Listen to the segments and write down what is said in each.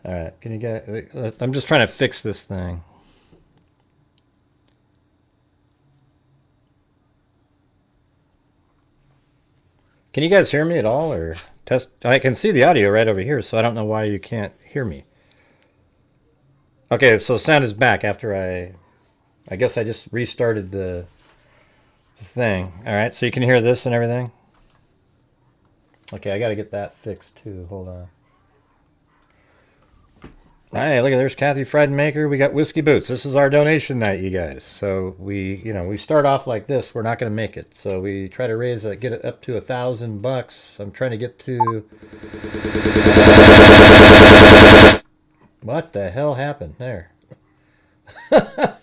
All right, can you get? I'm just trying to fix this thing. Can you guys hear me at all, or test? I can see the audio right over here, so I don't know why you can't hear me. Okay, so sound is back after I guess I just restarted the thing. All right, so you can hear this and everything. Okay, I got to get that fixed too. Hold on. Hey, look at there's Kathy Friedmaker. We got Whiskey Boots. This is our donation night, you guys. So we start off like this. We're not going to make it. So we try to raise it, get it up to $1,000. I'm trying to get to. What the hell happened there? God.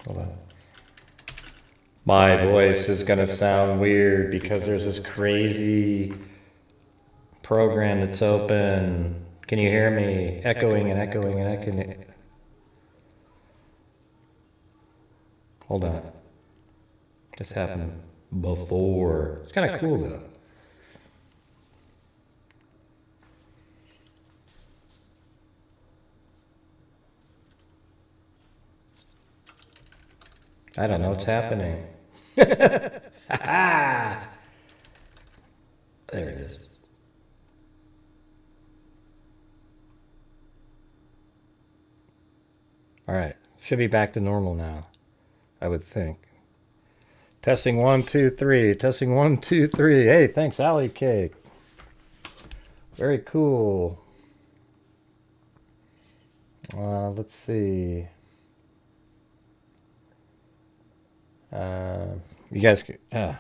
Hold on. My voice is going to sound weird because there's this crazy program that's open. Can you hear me? Echoing and echoing and echoing. Hold on. This happened before. It's kind of cool though. I don't know what's happening. There it is. All right. Should be back to normal now, I would think. Testing 1, 2, 3. Testing 1, 2, 3. Hey, thanks, Alley Cake. Very cool. Let's see. You guys, yeah,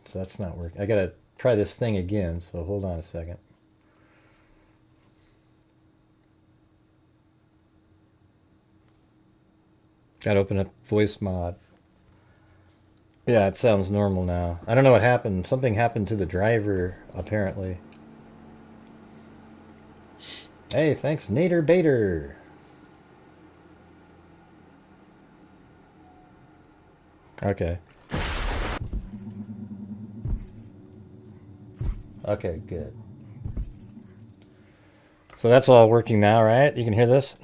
so that's not working. I gotta try this thing again, so hold on a second. Gotta open up voice mod. Yeah, it sounds normal now. I don't know what happened. Something happened to the driver, apparently. Hey, thanks, Nader Bader. Okay. Okay, good. So that's all working now, right? You can hear this?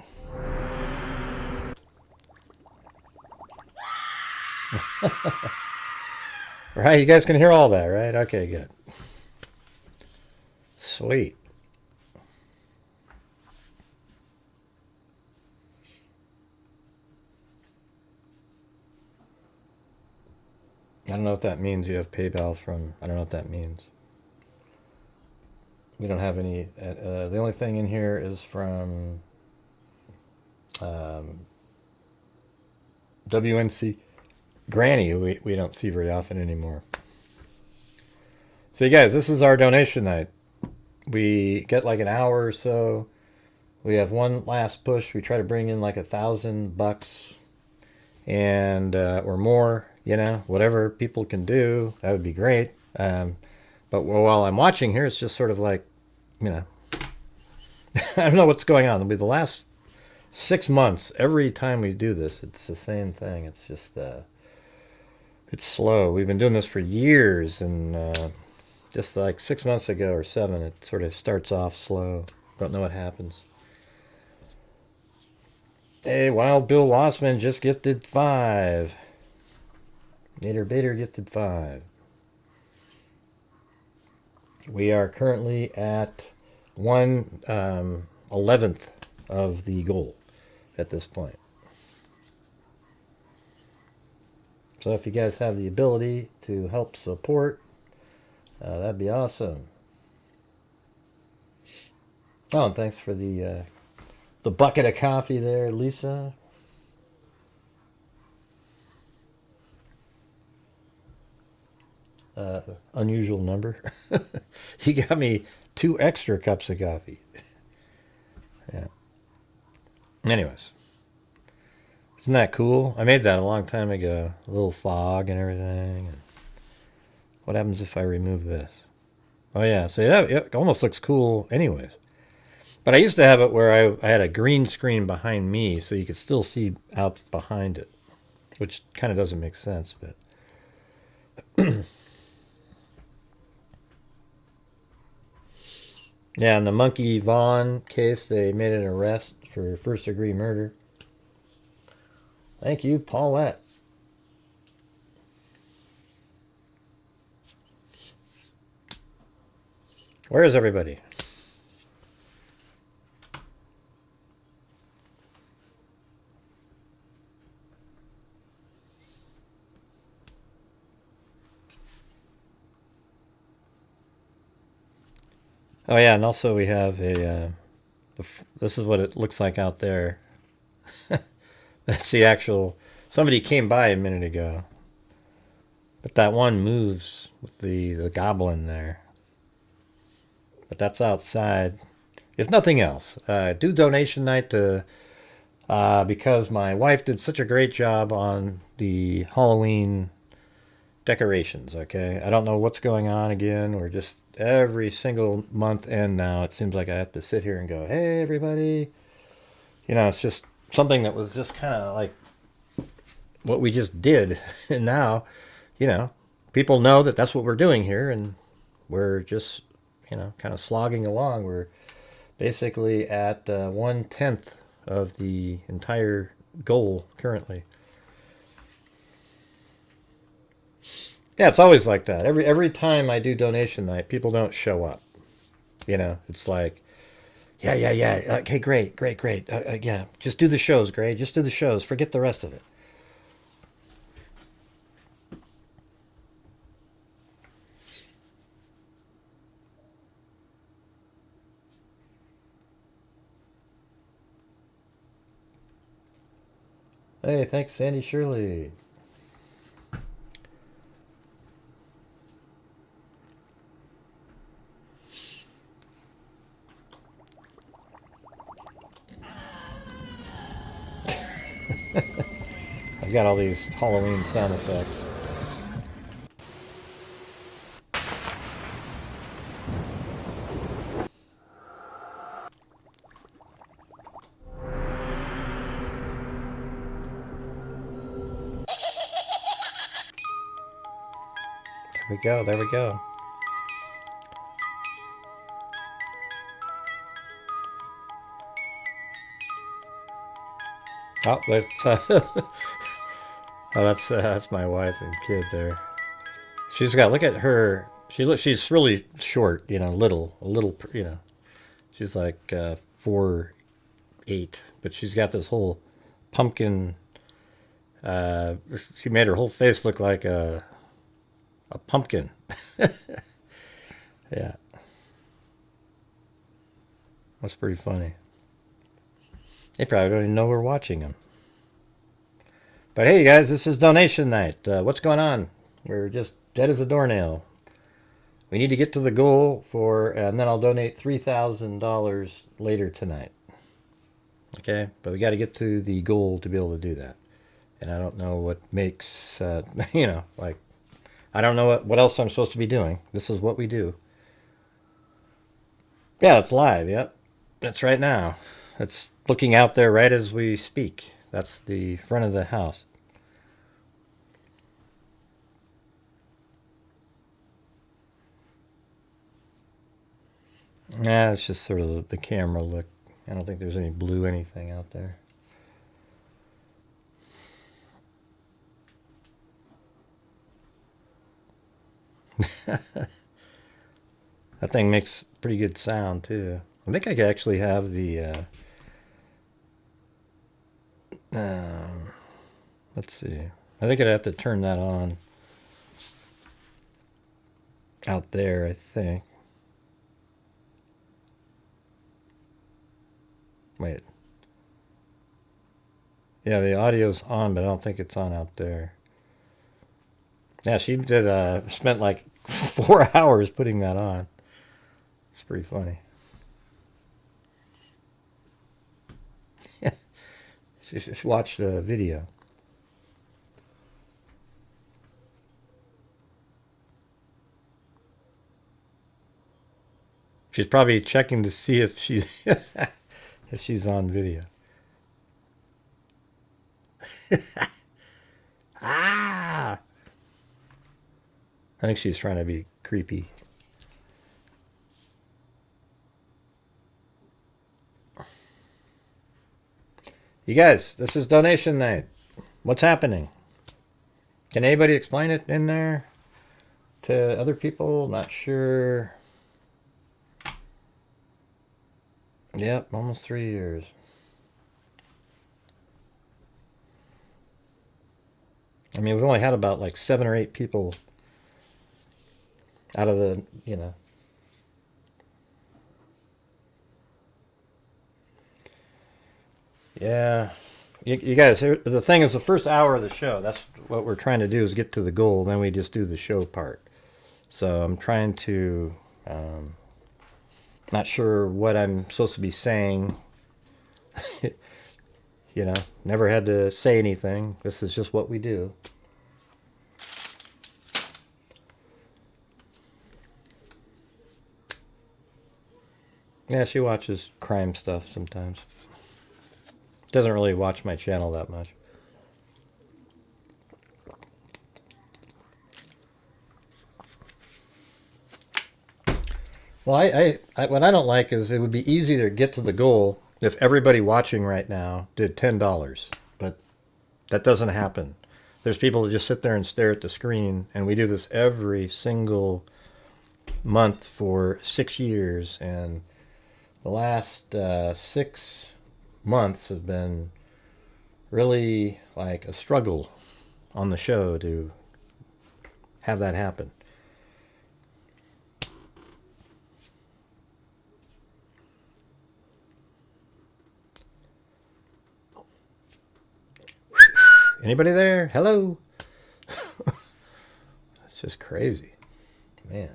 Right, you guys can hear all that, right? Okay, good. Sweet. I don't know what that means. You have PayPal from. I don't know what that means. We don't have any. The only thing in here is from WNC Granny, who we don't see very often anymore. So, you guys, this is our donation night. We get like an hour or so. We have one last push. We try to bring in like $1,000 and or more. You know, whatever people can do, that would be great. But while I'm watching here, it's just sort of like, you know, I don't know what's going on. It'll be the last 6 months. Every time we do this, it's the same thing. It's just, it's slow. We've been doing this for years, and just like 6 months ago or 7, it sort of starts off slow. Don't know what happens. Hey, Wild Bill Wassman just gifted 5. Nader Bader gifted 5. We are currently at 1/11th of the goal at this point. So if you guys have the ability to help support, that'd be awesome. Oh, and thanks for the bucket of coffee there, Lisa. Unusual number. He got me 2 extra cups of coffee. Yeah. Anyways. Isn't that cool? I made that a long time ago. A little fog and everything. And what happens if I remove this? Oh, yeah. So yeah, it almost looks cool anyways. But I used to have it where I had a green screen behind me so you could still see out behind it. which kind of doesn't make sense, but yeah, in the Monkey Vaughan case, they made an arrest for first-degree murder. Thank you, Paulette. Where is everybody? Oh yeah, and also we have a. This is what it looks like out there. That's the actual. Somebody came by a minute ago, but that one moves with the goblin there. But that's outside. If nothing else, do donation night to because my wife did such a great job on the Halloween decorations. Okay, I don't know what's going on again. We're just every single month end now. It seems like I have to sit here and go, "Hey, everybody," you know. It's just something that was just kind of like what we just did, and now, you know, people know that that's what we're doing here, and we're just, you know, kind of slogging along. We're basically at 1/10 of the entire goal currently. Yeah, it's always like that. Every time I do donation night, people don't show up. You know, it's like, yeah. Okay, great. Yeah, just do the shows, Gray. Just do the shows. Forget the rest of it. Hey, thanks, Sandy Shirley. I've got all these Halloween sound effects. There we go. Oh, that's my wife and kid there. She's got, look at her. She's really short, you know, a little, you know. She's like 4'8", but she's got this whole pumpkin. She made her whole face look like a pumpkin. Yeah, that's pretty funny. They probably don't even know we're watching them. But hey, guys, this is donation night. What's going on? We're just dead as a doornail. We need to get to the goal and then I'll donate $3,000 later tonight. Okay, but we got to get to the goal to be able to do that. And I don't know what makes, you know, like, I don't know what else I'm supposed to be doing. This is what we do. Yeah, it's live. Yep, that's right now. It's looking out there right as we speak. That's the front of the house. Yeah, it's just sort of the camera look. I don't think there's any blue anything out there. That thing makes pretty good sound too. I think I could actually have the let's see. I think I'd have to turn that on out there, I think. Wait. Yeah, the audio's on, but I don't think it's on out there. Yeah, she did spent like 4 hours putting that on. It's pretty funny. She watched the video. She's probably checking to see if she's if she's on video. Ah! I think she's trying to be creepy. You guys, this is donation night. What's happening? Can anybody explain it in there to other people? Not sure. Yep, almost 3 years. I mean, we've only had about like 7 or 8 people out of the, you know. Yeah. You guys, the thing is, the first hour of the show, that's what we're trying to do, is get to the goal. Then we just do the show part. So I'm trying to, not sure what I'm supposed to be saying. You know, never had to say anything. This is just what we do. Yeah, she watches crime stuff sometimes. Doesn't really watch my channel that much. Well, what I don't like is it would be easy to get to the goal if everybody watching right now did $10. But that doesn't happen. There's people who just sit there and stare at the screen, and we do this every single month for 6 years, and the last 6 months have been really like a struggle on the show to have that happen. Anybody there? Hello? That's just crazy. Man.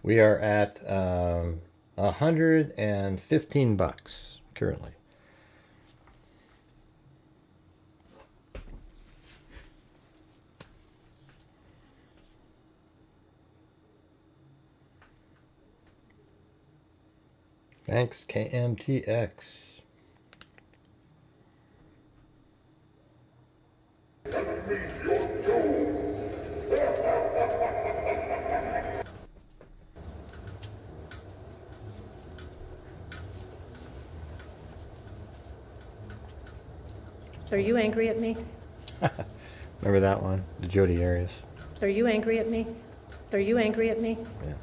We are at $115 currently. Thanks, KMTX. Are you angry at me? Remember that one? The Jody Arias. Are you angry at me? Are you angry at me? Yeah.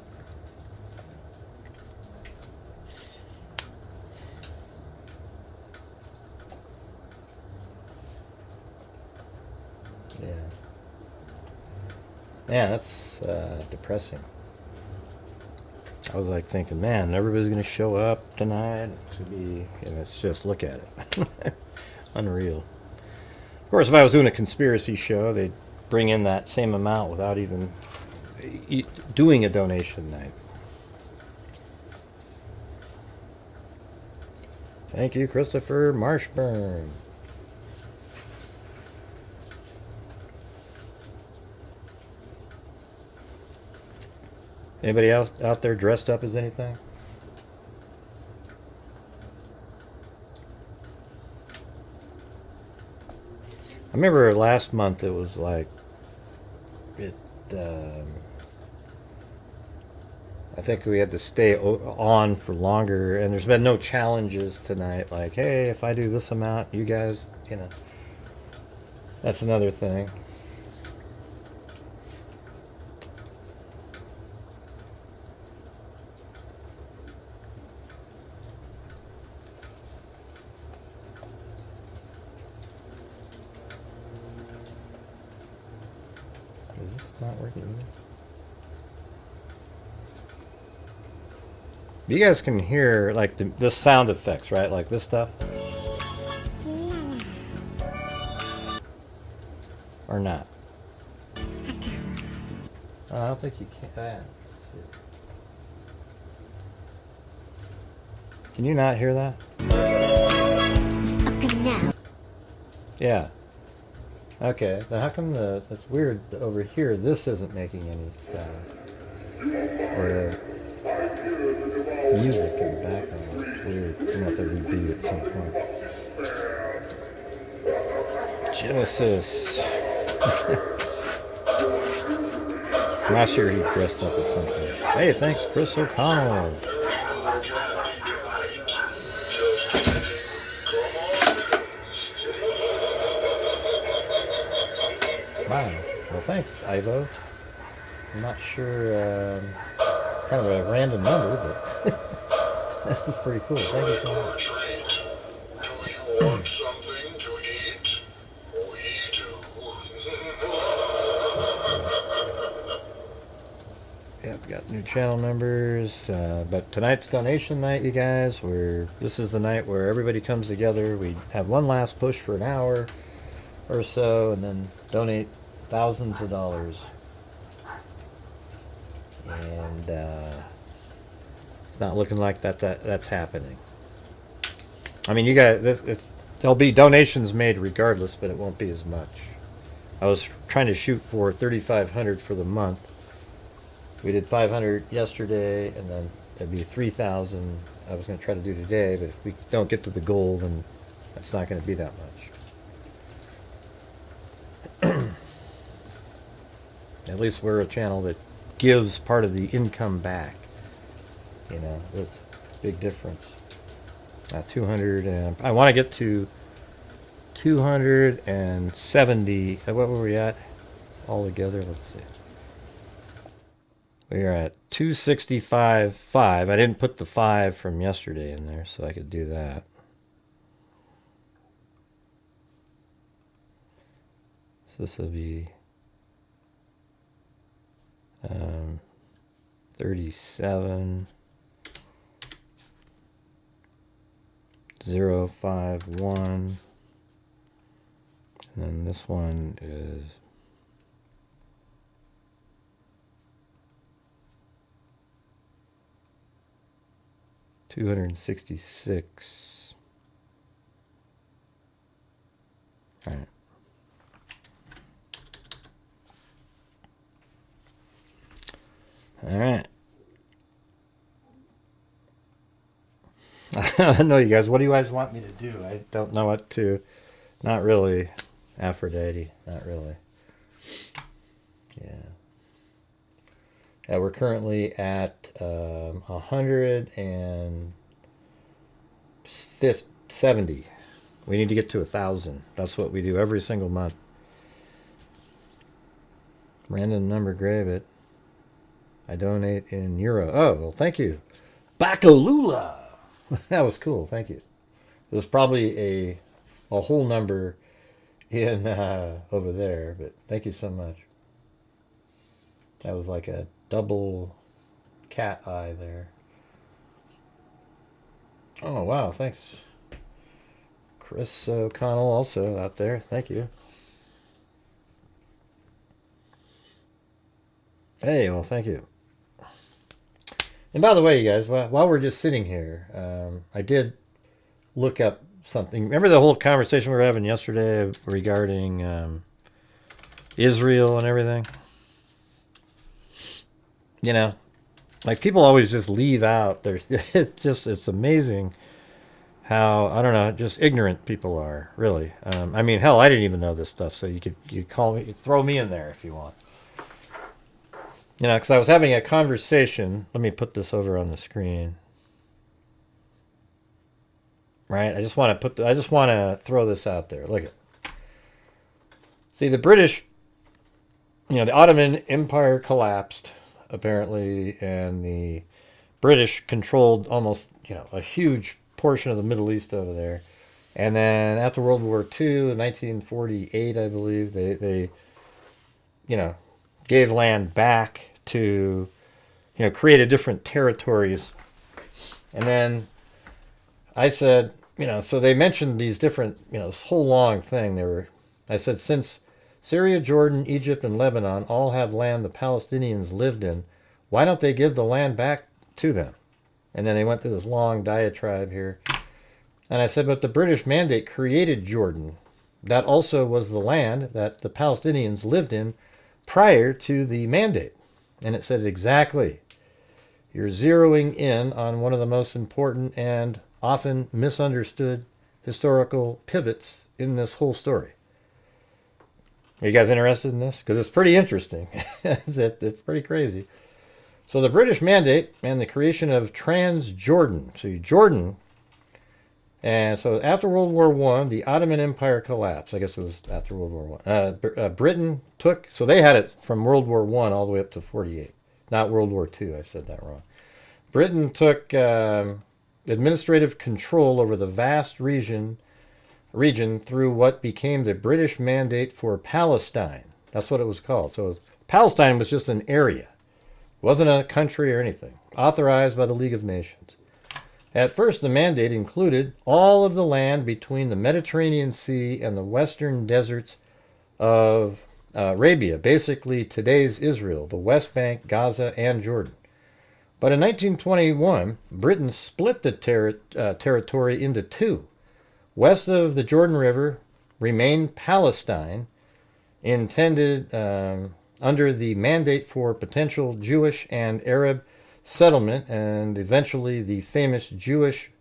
Yeah. Man, that's depressing. I was like thinking, man, everybody's going to show up tonight. It's going to be, and it's just, look at it. Unreal. Of course, if I was doing a conspiracy show, they'd bring in that same amount without even doing a donation night. Thank you, Christopher Marshburn. Anybody else out there dressed up as anything? I remember last month it was like, I think we had to stay on for longer, and there's been no challenges tonight, like, hey, if I do this amount, you guys, you know, that's another thing. Is this not working either? You guys can hear like the sound effects, right? Like this stuff? Or not? Oh, I don't think you can. Let's see. Can you not hear that? Okay, now. Yeah. Okay, then how come that's weird over here, this isn't making any sound? Or music in the background. It's weird. I'm gonna have to reboot at some point. Genesis. Last year he dressed up as something. Hey, thanks, Chris O'Connell. Wow. Well, thanks, Ivo. I'm not sure, kind of a random number, but that was pretty cool. Thank you so much. Do you want something to eat? We do. Yep, got new channel members. But tonight's donation night, you guys. This is the night where everybody comes together. We have one last push for an hour or so, and then donate thousands of dollars. And it's not looking like that's happening. I mean, you guys, there'll be donations made regardless, but it won't be as much. I was trying to shoot for $3,500 for the month. We did 500 yesterday, and then it'd be 3,000. I was going to try to do today, but if we don't get to the goal, then that's not going to be that much. At least we're a channel that gives part of the income back. You know, that's a big difference. 200, and I want to get to 270. What were we at all together? Let's see. We are at 265.5. I didn't put the 5 from yesterday in there, so I could do that. So this will be 37 051, and then this one is 266. All right. All right. I don't know, you guys. What do you guys want me to do? I don't know what to. Not really. Aphrodite. Not really. Yeah. Yeah, we're currently at 170. We need to get to 1,000. That's what we do every single month. Random number, grab it. I donate in euro. Oh, well, thank you. Bakalula. That was cool. Thank you. It was probably a whole number in over there, but thank you so much. That was like a double cat eye there. Oh, wow. Thanks. Chris O'Connell also out there. Thank you. Hey, well, thank you. And by the way, you guys, while we're just sitting here, I did look up something. Remember the whole conversation we were having yesterday regarding Israel and everything? You know, like people always just leave out. It's amazing how, I don't know, just ignorant people are, really. I mean, hell, I didn't even know this stuff, so you call me, throw me in there if you want. You know, because I was having a conversation. Let me put this over on the screen. Right? I just want to throw this out there. Look at. See, the British, you know, the Ottoman Empire collapsed apparently, and the British controlled almost, you know, a huge portion of the Middle East over there. And then after World War II, in 1948, I believe, they you know, gave land back to, you know, created different territories. And then I said, you know, so they mentioned these different, you know, this whole long thing. I said, since Syria, Jordan, Egypt, and Lebanon all have land the Palestinians lived in, why don't they give the land back to them? And then they went through this long diatribe here. And I said, but the British Mandate created Jordan. That also was the land that the Palestinians lived in prior to the Mandate. And it said, exactly. You're zeroing in on one of the most important and often misunderstood historical pivots in this whole story. Are you guys interested in this? Because it's pretty interesting. It's pretty crazy. So the British Mandate and the creation of Transjordan. So Jordan, and so after World War I, the Ottoman Empire collapsed. I guess it was after World War I. Britain took, so they had it from World War I all the way up to 48. Not World War II, I said that wrong. Britain took administrative control over the vast region through what became the British Mandate for Palestine. That's what it was called. So Palestine was just an area. It wasn't a country or anything. Authorized by the League of Nations. At first, the mandate included all of the land between the Mediterranean Sea and the western deserts of Arabia, basically today's Israel, the West Bank, Gaza, and Jordan. But in 1921, Britain split the territory into two. West of the Jordan River remained Palestine, intended under the mandate for potential Jewish and Arab settlement, and eventually the famous Jewish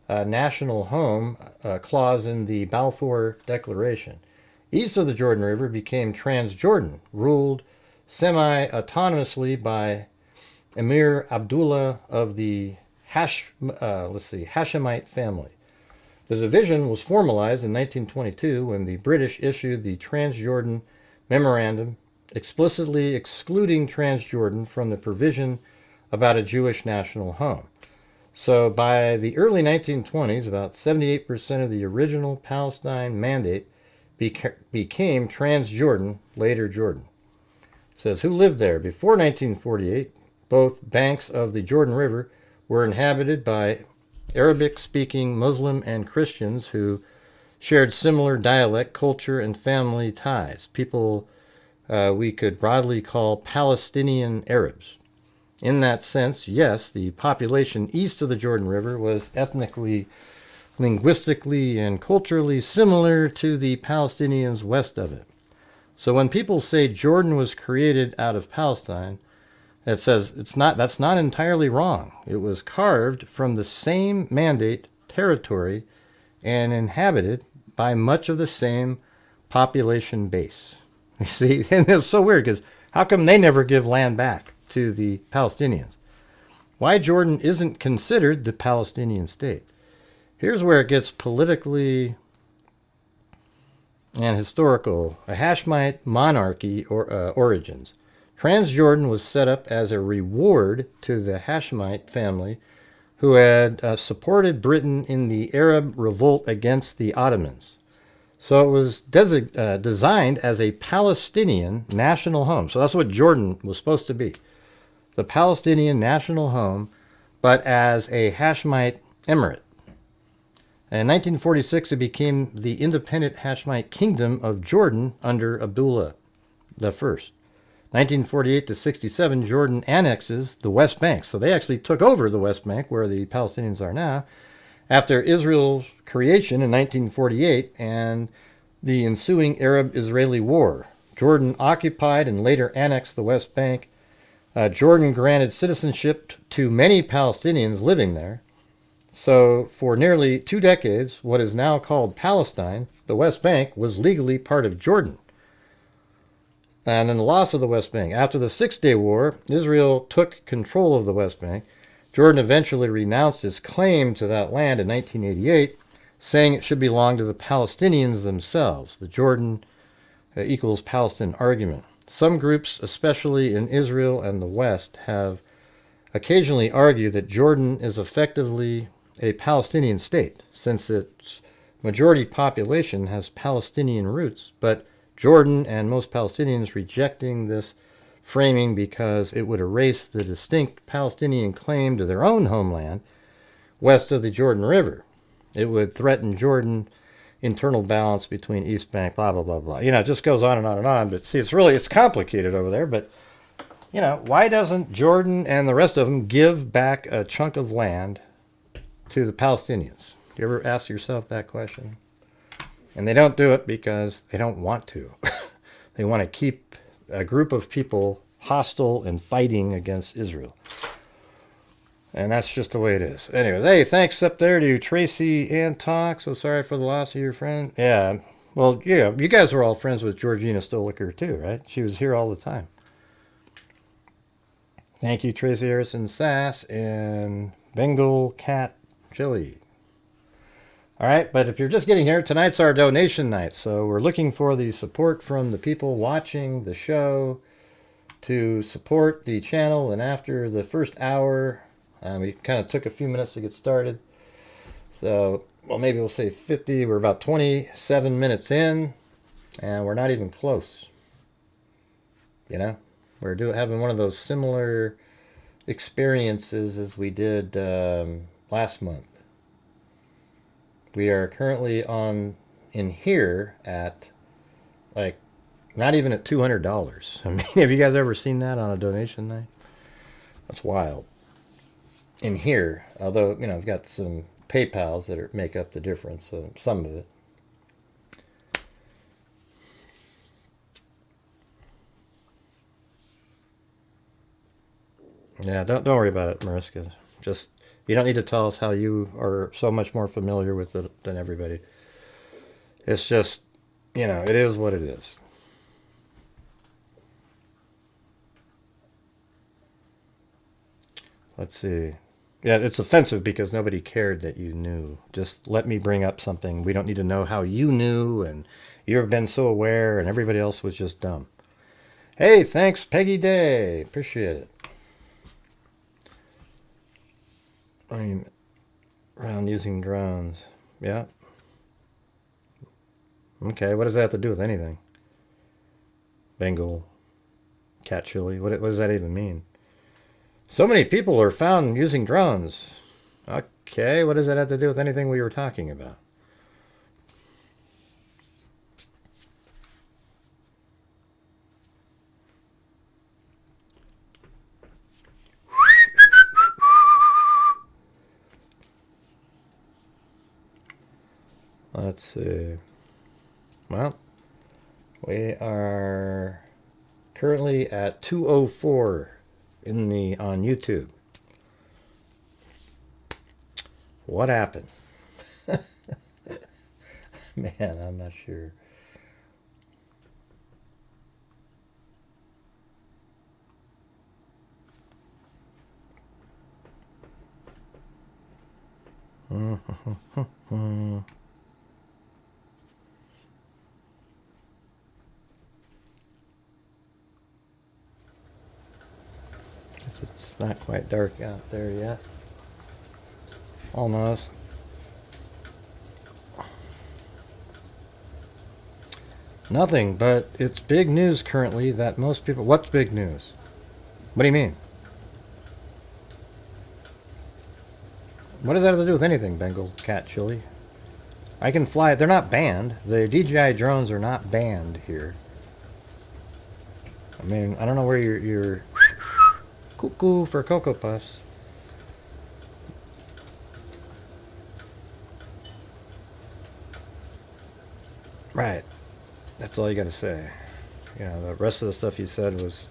national home clause in the Balfour Declaration. East of the Jordan River became Transjordan, ruled semi-autonomously by Emir Abdullah of the Hashemite family. The division was formalized in 1922 when the British issued the Transjordan Memorandum, explicitly excluding Transjordan from the provision about a Jewish national home. So by the early 1920s, about 78% of the original Palestine mandate became Transjordan, later Jordan. It says, who lived there? Before 1948, both banks of the Jordan River were inhabited by Arabic-speaking Muslim and Christians who shared similar dialect, culture, and family ties. People we could broadly call Palestinian Arabs. In that sense, yes, the population east of the Jordan River was ethnically, linguistically, and culturally similar to the Palestinians west of it. So when people say Jordan was created out of Palestine, it says that's not entirely wrong. It was carved from the same mandate territory and inhabited by much of the same population base. You see, and it's so weird because how come they never give land back to the Palestinians? Why Jordan isn't considered the Palestinian state? Here's where it gets politically and historical. A Hashemite monarchy origins. Transjordan was set up as a reward to the Hashemite family who had supported Britain in the Arab revolt against the Ottomans. So it was designed as a Palestinian national home. So that's what Jordan was supposed to be. The Palestinian national home, but as a Hashemite emirate. In 1946, it became the independent Hashemite kingdom of Jordan under Abdullah I. 1948 to 67, Jordan annexes the West Bank. So they actually took over the West Bank, where the Palestinians are now, after Israel's creation in 1948 and the ensuing Arab-Israeli War. Jordan occupied and later annexed the West Bank. Jordan granted citizenship to many Palestinians living there. So for nearly 2 decades, what is now called Palestine, the West Bank, was legally part of Jordan. And then the loss of the West Bank. After the Six-Day War, Israel took control of the West Bank. Jordan eventually renounced its claim to that land in 1988, saying it should belong to the Palestinians themselves. The Jordan equals Palestine argument. Some groups, especially in Israel and the West, have occasionally argued that Jordan is effectively a Palestinian state, since its majority population has Palestinian roots, but Jordan and most Palestinians rejecting this framing because it would erase the distinct Palestinian claim to their own homeland west of the Jordan River. It would threaten Jordan internal balance between East Bank, blah, blah, blah, blah. You know, it just goes on and on and on. But see, it's complicated over there. But, you know, why doesn't Jordan and the rest of them give back a chunk of land to the Palestinians? Do you ever ask yourself that question? And they don't do it because they don't want to. They want to keep a group of people hostile and fighting against Israel. And that's just the way it is. Anyways, hey, thanks up there to Tracy and Talk. So sorry for the loss of your friend. Yeah, Well, yeah, you guys were all friends with Georgina Stoliker too, right? She was here all the time. Thank you, Tracy Harrison Sass and Bengal Cat Chili. All right, but if you're just getting here, tonight's our donation night. So we're looking for the support from the people watching the show to support the channel. And after the first hour, we kind of took a few minutes to get started. So, well, maybe we'll say 50. We're about 27 minutes in, and we're not even close. You know, we're having one of those similar experiences as we did last month. We are currently in here at like not even at $200. I mean, have you guys ever seen that on a donation night? That's wild. In here, although, you know, I've got some PayPals that make up the difference, so some of it. Yeah, don't worry about it, Mariska. Just, you don't need to tell us how you are so much more familiar with it than everybody. It's just, you know, it is what it is. Let's see. Yeah, it's offensive because nobody cared that you knew. Just let me bring up something. We don't need to know how you knew, and you've been so aware, and everybody else was just dumb. Hey, thanks, Peggy Day. Appreciate it. I mean, around using drones. Yeah. Okay, what does that have to do with anything? Bengal cat chili. What does that even mean? So many people are found using drones. Okay, what does that have to do with anything we were talking about? Let's see. Well, we are currently at 204 on YouTube. What happened? Man, I'm not sure. It's not quite dark out there yet. Almost. Nothing, but it's big news currently that most people... What's big news? What do you mean? What does that have to do with anything, Bengal Cat Chili? I can fly... They're not banned. The DJI drones are not banned here. I mean, I don't know where you're cuckoo for Cocoa Puffs. Right. That's all you got to say. You know, the rest of the stuff you said was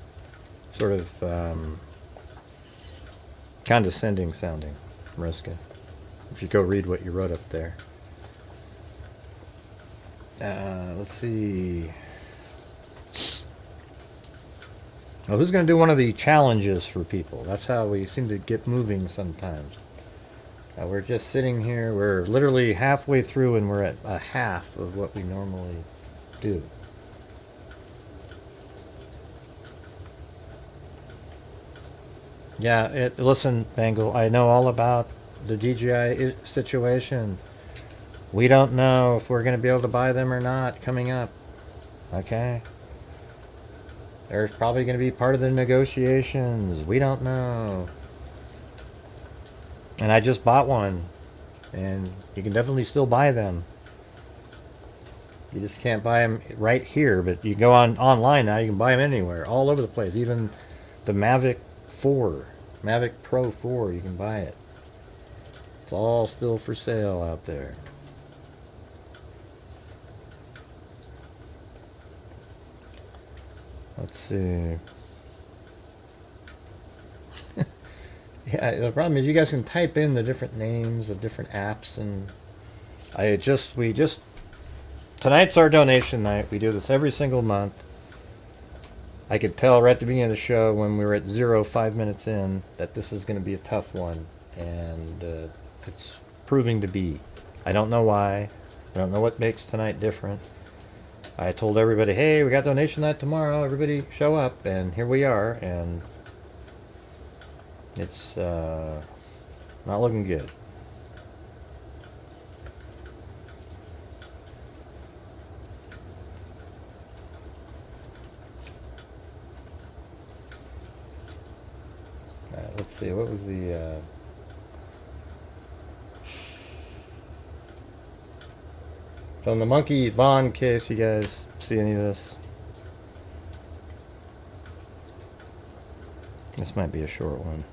sort of condescending sounding, Mariska. If you go read what you wrote up there. Let's see. Well, who's going to do one of the challenges for people? That's how we seem to get moving sometimes. We're just sitting here. We're literally halfway through, and we're at a half of what we normally do. Yeah, listen, Bengal, I know all about the DJI situation. We don't know if we're going to be able to buy them or not coming up. Okay? They're probably going to be part of the negotiations. We don't know. And I just bought one. And you can definitely still buy them. You just can't buy them right here. But you go online now, you can buy them anywhere. All over the place. Even the Mavic 4. Mavic Pro 4, you can buy it. It's all still for sale out there. Let's see. Yeah, the problem is you guys can type in the different names of different apps, and we just tonight's our donation night. We do this every single month. I could tell right at the beginning of the show when we were at 5 minutes in that this is going to be a tough one, and it's proving to be. I don't know why. I don't know what makes tonight different. I told everybody, hey, we got donation night tomorrow. Everybody show up, and here we are, and it's not looking good. Let's see, what was the... So in the Monkey Vaughan case, you guys see any of this? This might be a short one.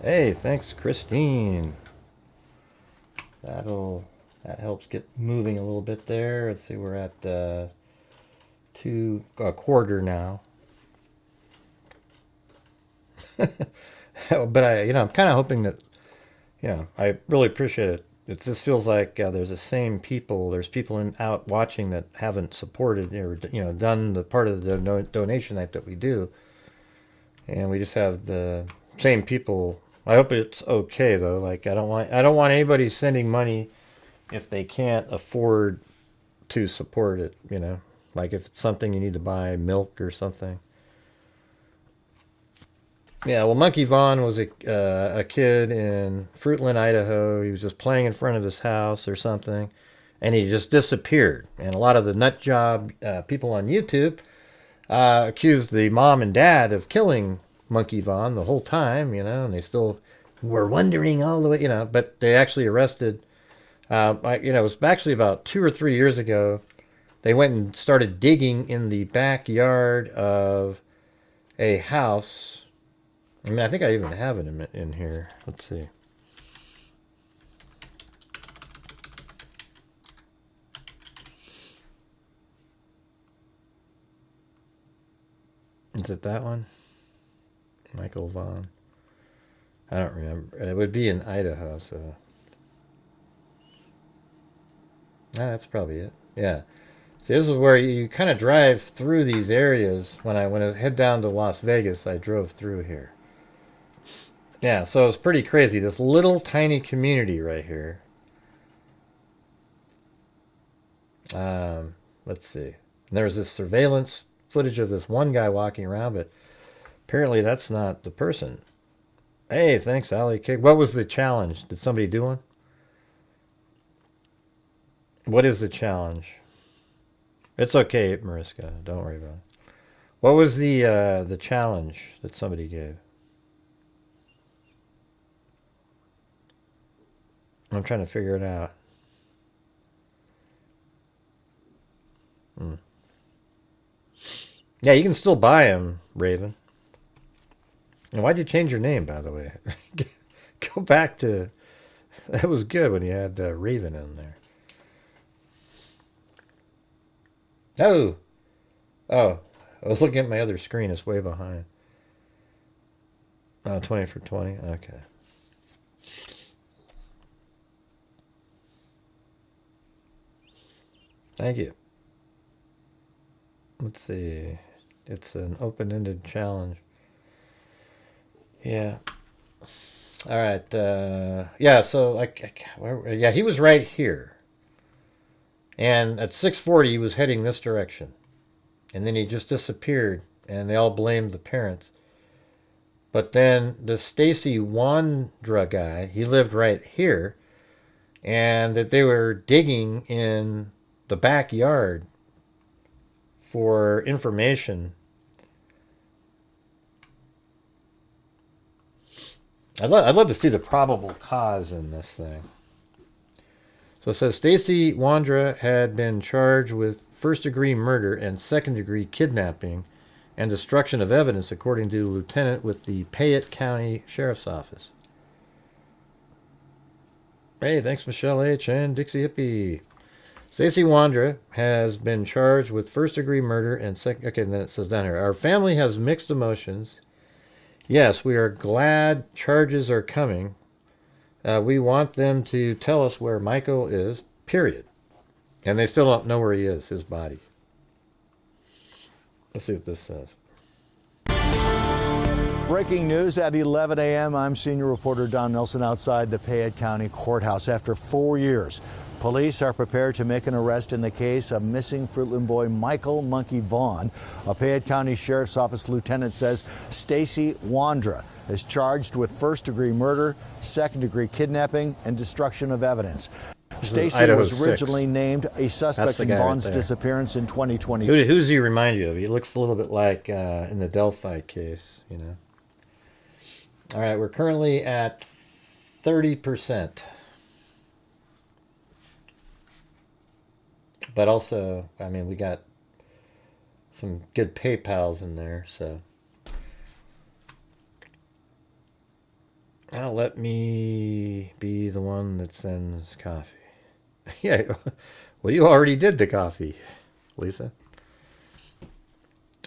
Hey, thanks, Christine. That helps get moving a little bit there. Let's see, we're at a quarter now. But I'm kind of hoping that, I really appreciate it. It just feels like there's the same people. There's people out watching that haven't supported or done the part of the donation night that we do, and we just have the same people. I hope it's okay though. Like I don't want anybody sending money if they can't afford to support it. Like if it's something you need to buy milk or something. Yeah, well, Monkey Vaughan was a kid in Fruitland, Idaho. He was just playing in front of his house or something, and he just disappeared. And a lot of the nut job people on YouTube accused the mom and dad of killing Monkey Vaughan the whole time, and they still were wondering all the way, but they actually arrested, it was actually about 2 or 3 years ago. They went and started digging in the backyard of a house. I think I even have it in here. Let's see. Is it that one? Michael Vaughan. I don't remember. It would be in Idaho, so. That's probably it. Yeah. See, this is where you kind of drive through these areas. When I head down to Las Vegas, I drove through here. Yeah, so it's pretty crazy. This little tiny community right here. Let's see. There's this surveillance footage of this one guy walking around, but apparently that's not the person. Hey, thanks, Ali. What was the challenge? Did somebody do one? What is the challenge? It's okay, Mariska. Don't worry about it. What was the challenge that somebody gave? I'm trying to figure it out. Yeah, you can still buy them, Raven. And why'd you change your name, by the way? Go back to... That was good when you had Raven in there. Oh! Oh, I was looking at my other screen. It's way behind. Oh, 20 for 20? Okay. Thank you. Let's see. It's an open-ended challenge. Yeah. All right. Yeah, so yeah, he was right here. And at 6:40, he was heading this direction. And then he just disappeared, and they all blamed the parents. But then the Stacy Wandra guy, he lived right here, and that they were digging in the backyard for information. I'd love to see the probable cause in this thing. So it says Stacy Wandra had been charged with first-degree murder and second-degree kidnapping and destruction of evidence, according to a lieutenant with the Payette County Sheriff's Office. Hey, thanks, Michelle H. and Dixie Hippie. Stacy Wandra has been charged with first-degree murder and second... Okay, and then it says down here, our family has mixed emotions. Yes, we are glad charges are coming. We want them to tell us where Michael is, period. And they still don't know where he is, his body. Let's see what this says. Breaking news at 11 a.m. I'm senior reporter Don Nelson outside the Payette County Courthouse. After 4 years, police are prepared to make an arrest in the case of missing Fruitland boy Michael Monkey Vaughan. A Payette County Sheriff's Office lieutenant says Stacy Wandra is charged with first-degree murder, second-degree kidnapping, and destruction of evidence. Stacy was originally named a suspect in Vaughan's disappearance in 2020. Who does he remind you of? He looks a little bit like in the Delphi case, you know. All right, we're currently at 30%. But also, I mean, we got some good PayPals in there, so. Now let me be the one that sends coffee. Yeah, well, you already did the coffee, Lisa.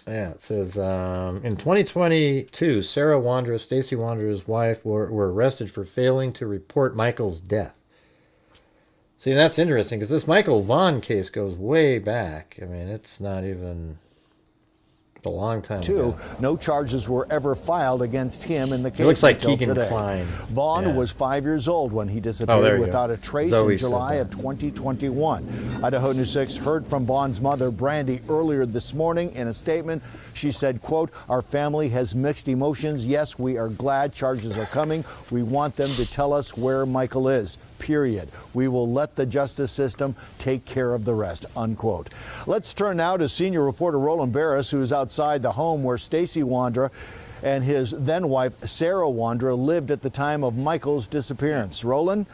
Yeah, it says, in 2022, Sarah Wandra, Stacy Wandra's wife, were arrested for failing to report Michael's death. See, that's interesting, because this Michael Vaughan case goes way back. I mean, it's not even a long time ago. No charges were ever filed against him in the case. It looks like until Keegan today. Klein. Vaughan was 5 years old when he disappeared without a trace in July of 2021. Idaho News 6 heard from Vaughan's mother, Brandy, earlier this morning. In a statement, she said, quote, "Our family has mixed emotions. Yes, we are glad charges are coming. We want them to tell us where Michael is. Period. We will let the justice system take care of the rest," unquote. Let's turn now to senior reporter Roland Barris, who is outside the home where Stacy Wandra and his then wife Sarah Wandra lived at the time of Michael's disappearance. Roland?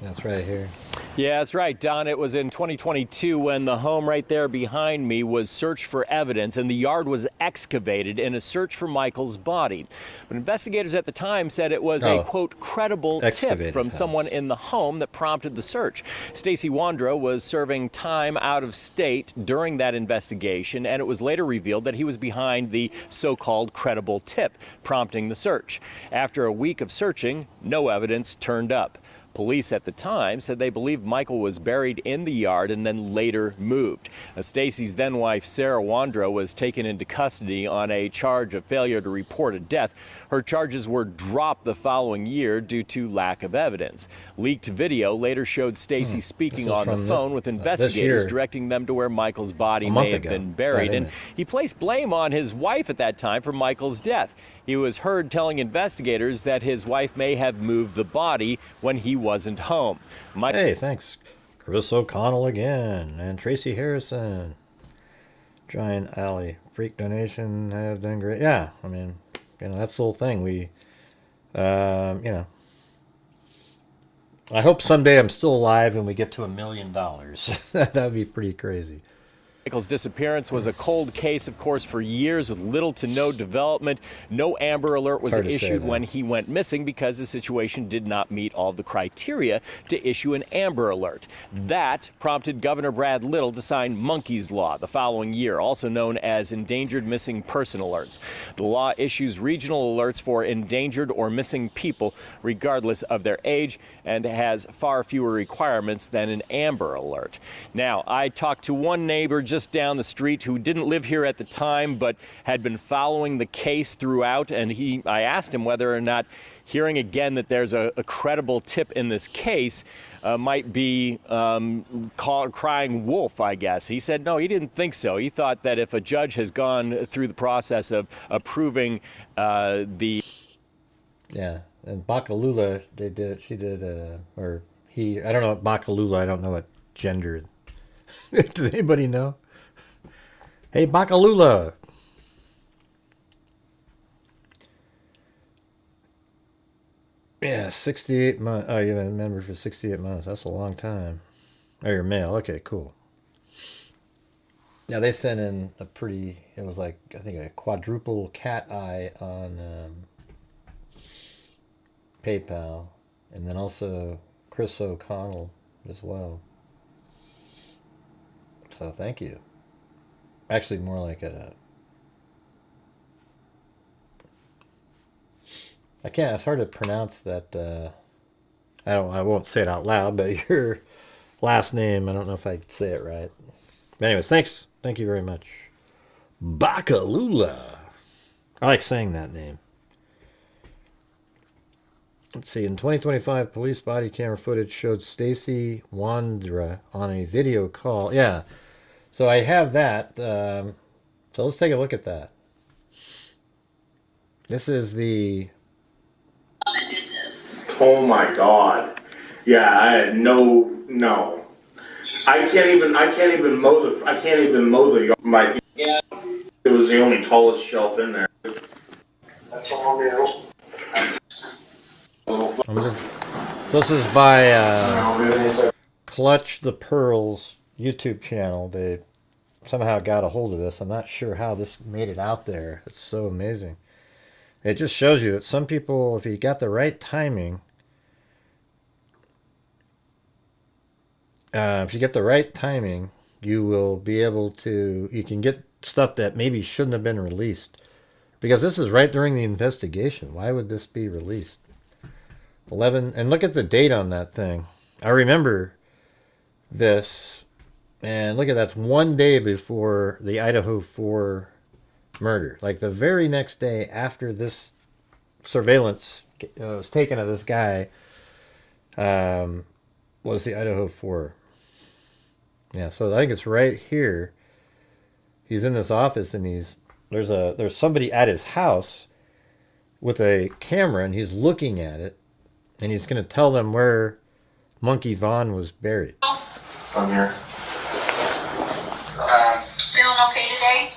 That's right here. Yeah, that's right, Don. It was in 2022 when the home right there behind me was searched for evidence and the yard was excavated in a search for Michael's body. But investigators at the time said it was a, quote, credible tip from someone in the home that prompted the search. Stacy Wandra was serving time out of state during that investigation, and it was later revealed that he was behind the so-called credible tip prompting the search. After a week of searching, no evidence turned up. Police at the time said they believed Michael was buried in the yard and then later moved. Stacy's then wife, Sarah Wandra, was taken into custody on a charge of failure to report a death. Her charges were dropped the following year due to lack of evidence. Leaked video later showed Stacy speaking on the phone with investigators, directing them to where Michael's body may have been buried. And he placed blame on his wife at that time for Michael's death. He was heard telling investigators that his wife may have moved the body when he wasn't home. Hey, thanks. Chris O'Connell again, and Tracy Harrison. Giant Alley. Freak donation have done great. Yeah, I mean, you know, that's the whole thing. We, you know, I hope someday I'm still alive and we get to $1 million. That would be pretty crazy. Michael's disappearance was a cold case, of course, for years with little to no development. No Amber Alert was issued when he went missing because the situation did not meet all the criteria to issue an Amber Alert. That prompted Governor Brad Little to sign Monkey's Law the following year, also known as Endangered Missing Person Alerts. The law issues regional alerts for endangered or missing people, regardless of their age, and has far fewer requirements than an Amber Alert. Now, I talked to one neighbor just down the street who didn't live here at the time but had been following the case throughout, and I asked him whether or not hearing again that there's a credible tip in this case might be crying wolf, I guess. He said no, he didn't think so. He thought that if a judge has gone through the process of approving the... Yeah, and Bakalula, or he, I don't know, Bakalula, I don't know what gender. Does anybody know? Hey, Bakalula. Yeah, 68 months. Oh, you've been a member for 68 months. That's a long time. Oh, you're male. Okay, cool. Yeah, they sent in a pretty, it was like, I think a quadruple cat eye on PayPal. And then also Chris O'Connell as well. So thank you. Actually, more like a I can't. It's hard to pronounce that. I won't say it out loud, but your last name. I don't know if I say it right. But anyways, thanks. Thank you very much. Bakalula. I like saying that name. Let's see. In 2025, police body camera footage showed Stacy Wandra on a video call. Yeah. So I have that. So let's take a look at that. This is the... Oh my God. Yeah, I had no. I can't even mow the yard. Yeah. It was the only tallest shelf in there. That's all new. So this is by Clutch the Pearls YouTube channel. They somehow got a hold of this. I'm not sure how this made it out there. It's so amazing. It just shows you that some people, if you got the right timing, you will be able to, you can get stuff that maybe shouldn't have been released. Because this is right during the investigation. Why would this be released? 11, and look at the date on that thing. I remember this, and look at that's 1 day before the Idaho 4 murder. Like the very next day after this surveillance was taken of this guy, was the Idaho 4. Yeah, so I think it's right here. He's in this office, and there's somebody at his house with a camera, and he's looking at it, and he's going to tell them where Monkey Vaughan was buried. I'm here. Feeling okay today?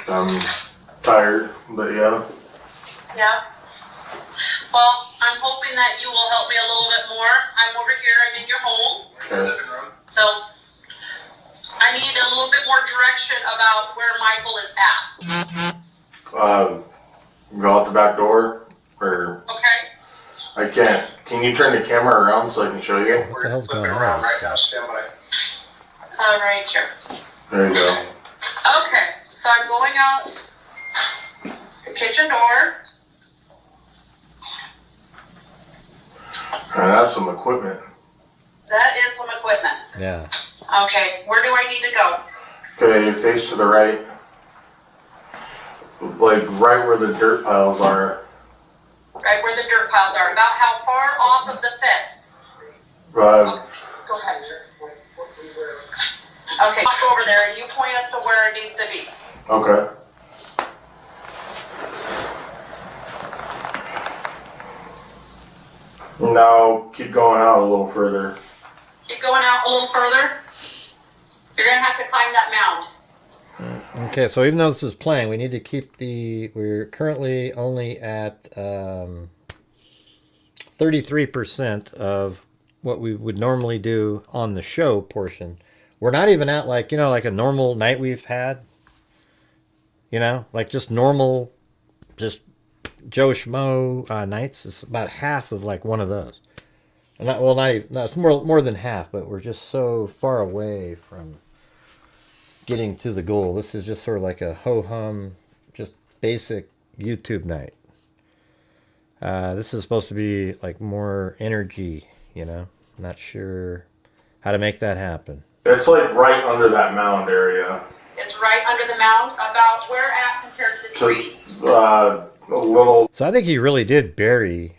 I'm tired, but yeah. Yeah. Well, I'm hoping that you will help me a little bit more. I'm over here. I'm in your home. Okay. So I need a little bit more direction about where Michael is at. Go out the back door, or Okay. I can't. Can you turn the camera around so I can show you? What the hell's going on? Right now, stand by. Right here. There you go. Okay. So I'm going out the kitchen door. Alright, that's some equipment. That is some equipment. Yeah. Okay. Where do I need to go? Okay, face to the right. Like right where the dirt piles are. Right where the dirt piles are. About how far off of the fence? Go ahead. Okay, walk over there and you point us to where it needs to be. Okay. Now keep going out a little further. Keep going out a little further. You're gonna have to climb that mound. Okay, so even though this is playing, we need to keep we're currently only at 33% of what we would normally do on the show portion. We're not even at like a normal night we've had. Like just normal, just Joe Schmo nights. It's about half of like one of those. And not even, no, it's more than half, but we're just so far away from getting to the goal. This is just sort of like a ho-hum, just basic YouTube night. This is supposed to be like more energy, Not sure how to make that happen. It's like right under that mound area. It's right under the mound, about where at compared to the trees? A little. So I think he really did bury.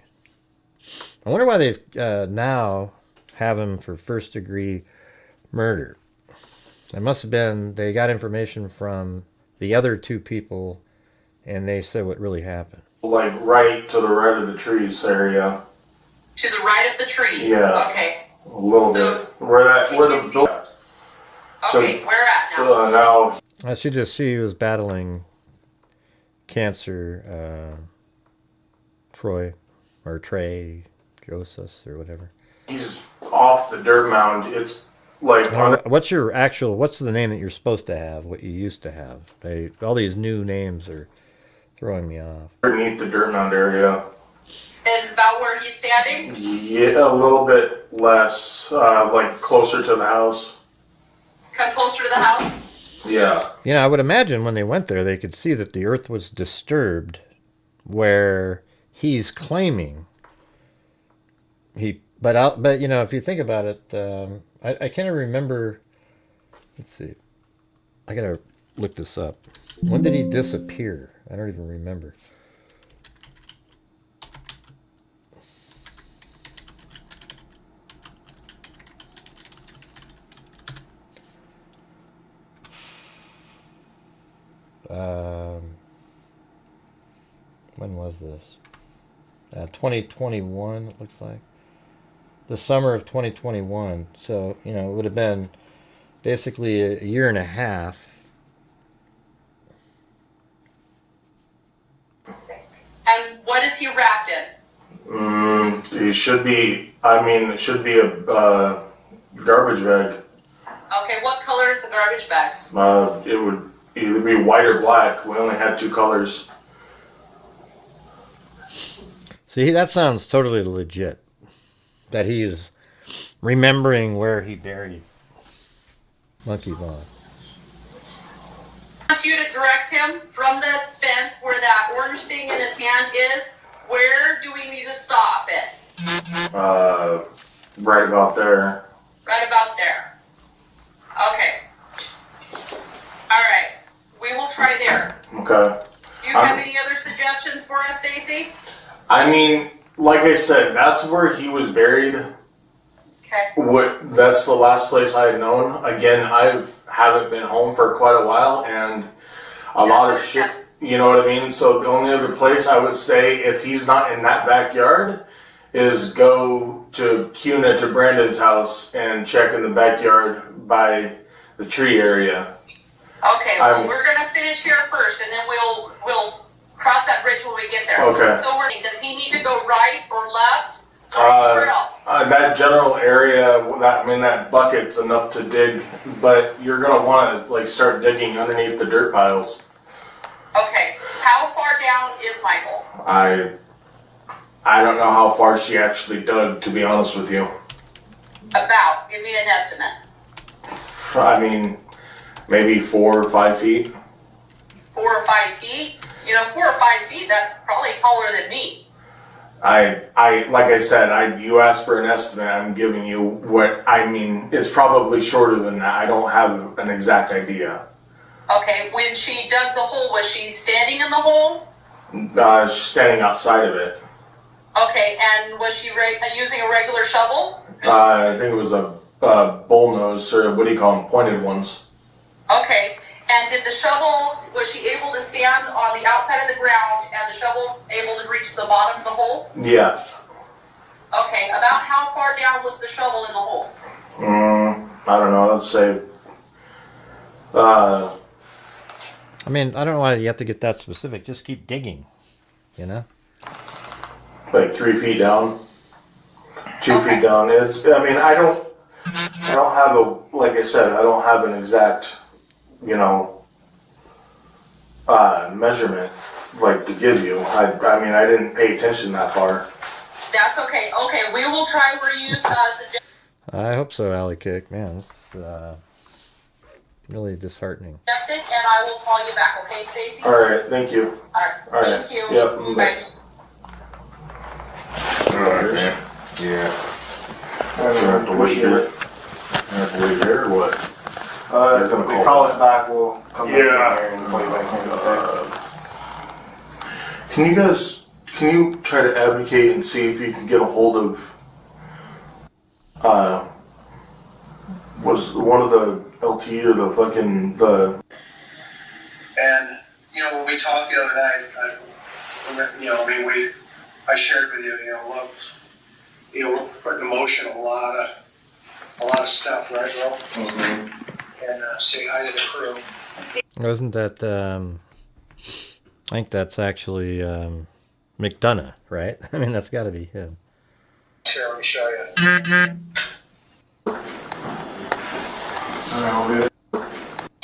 I wonder why they've now have him for first degree murder. It must have been they got information from the other two people, and they said what really happened. Like right to the right of the trees area. To the right of the trees? Yeah. Okay. A little bit. Where the Okay, where at now? Now. I should just see he was battling cancer, Trey, Joseph, or whatever. He's off the dirt mound. It's like... What's the name that you're supposed to have, what you used to have? All these new names are throwing me off. Underneath the dirt mound area. And about where he's standing? Yeah, a little bit less, like closer to the house. Come closer to the house? Yeah. I would imagine when they went there, they could see that the earth was disturbed where he's claiming but you know, if you think about it, I can't even remember. Let's see. I gotta look this up. When did he disappear? I don't even remember. When was this? 2021, it looks like. The summer of 2021. So, you know, it would have been basically a year and a half. And what is he wrapped in? He should be, it should be a garbage bag. Okay, what color is the garbage bag? It would either be white or black. We only had 2 colors. See, that sounds totally legit. That he is remembering where he buried Monkey Vaughan. I want you to direct him from the fence where that orange thing in his hand is. Where do we need to stop it? Right about there. Right about there. Okay. All right. We will try there. Okay. Do you have any other suggestions for us, Stacy? Like I said, that's where he was buried. Okay. That's the last place I had known. Again, haven't been home for quite a while, and a lot of shit. You know what I mean? So the only other place I would say, if he's not in that backyard, is go to Cuna to Brandon's house and check in the backyard by the tree area. Okay. Well, we're gonna finish here first, and then we'll cross that bridge when we get there. Okay. So does he need to go right or left? Or anywhere else? That general area, that bucket's enough to dig, but you're gonna want to start digging underneath the dirt piles. Okay. How far down is Michael? I don't know how far she actually dug, to be honest with you. About. Give me an estimate. Maybe 4 or 5 feet. 4 or 5 feet? 4 or 5 feet, that's probably taller than me. Like I said, you asked for an estimate, I'm giving you what, it's probably shorter than that. I don't have an exact idea. Okay, when she dug the hole, was she standing in the hole? She's standing outside of it. Okay, and was she using a regular shovel? I think it was a bullnose, or what do you call them, pointed ones. Okay, and was she able to stand on the outside of the ground and the shovel able to reach the bottom of the hole? Yeah. Okay, about how far down was the shovel in the hole? I don't know, let's say... I don't know why you have to get that specific. Just keep digging, Like 3 feet down. 2 feet down. I don't have like I said, I don't have an exact, measurement, to give you. I didn't pay attention that far. That's okay. Okay, we will try where you suggest. I hope so, Alley Kick. Man, it's really disheartening. And I will call you back, okay, Stacy? All right, thank you. All right, thank you. Yep. Bye. All right, man. Yeah. I don't have to wait here. I have to wait here or what? If they call us back, we'll come back here and call you back in. Can you try to advocate and see if you can get a hold of was one of the LT or And when we talked the other night, I shared with you, we're putting in motion a lot of stuff, right, bro? Mm-hmm. And say hi to the crew. Wasn't that, I think that's actually McDonough, right? That's got to be him. Here, let me show you.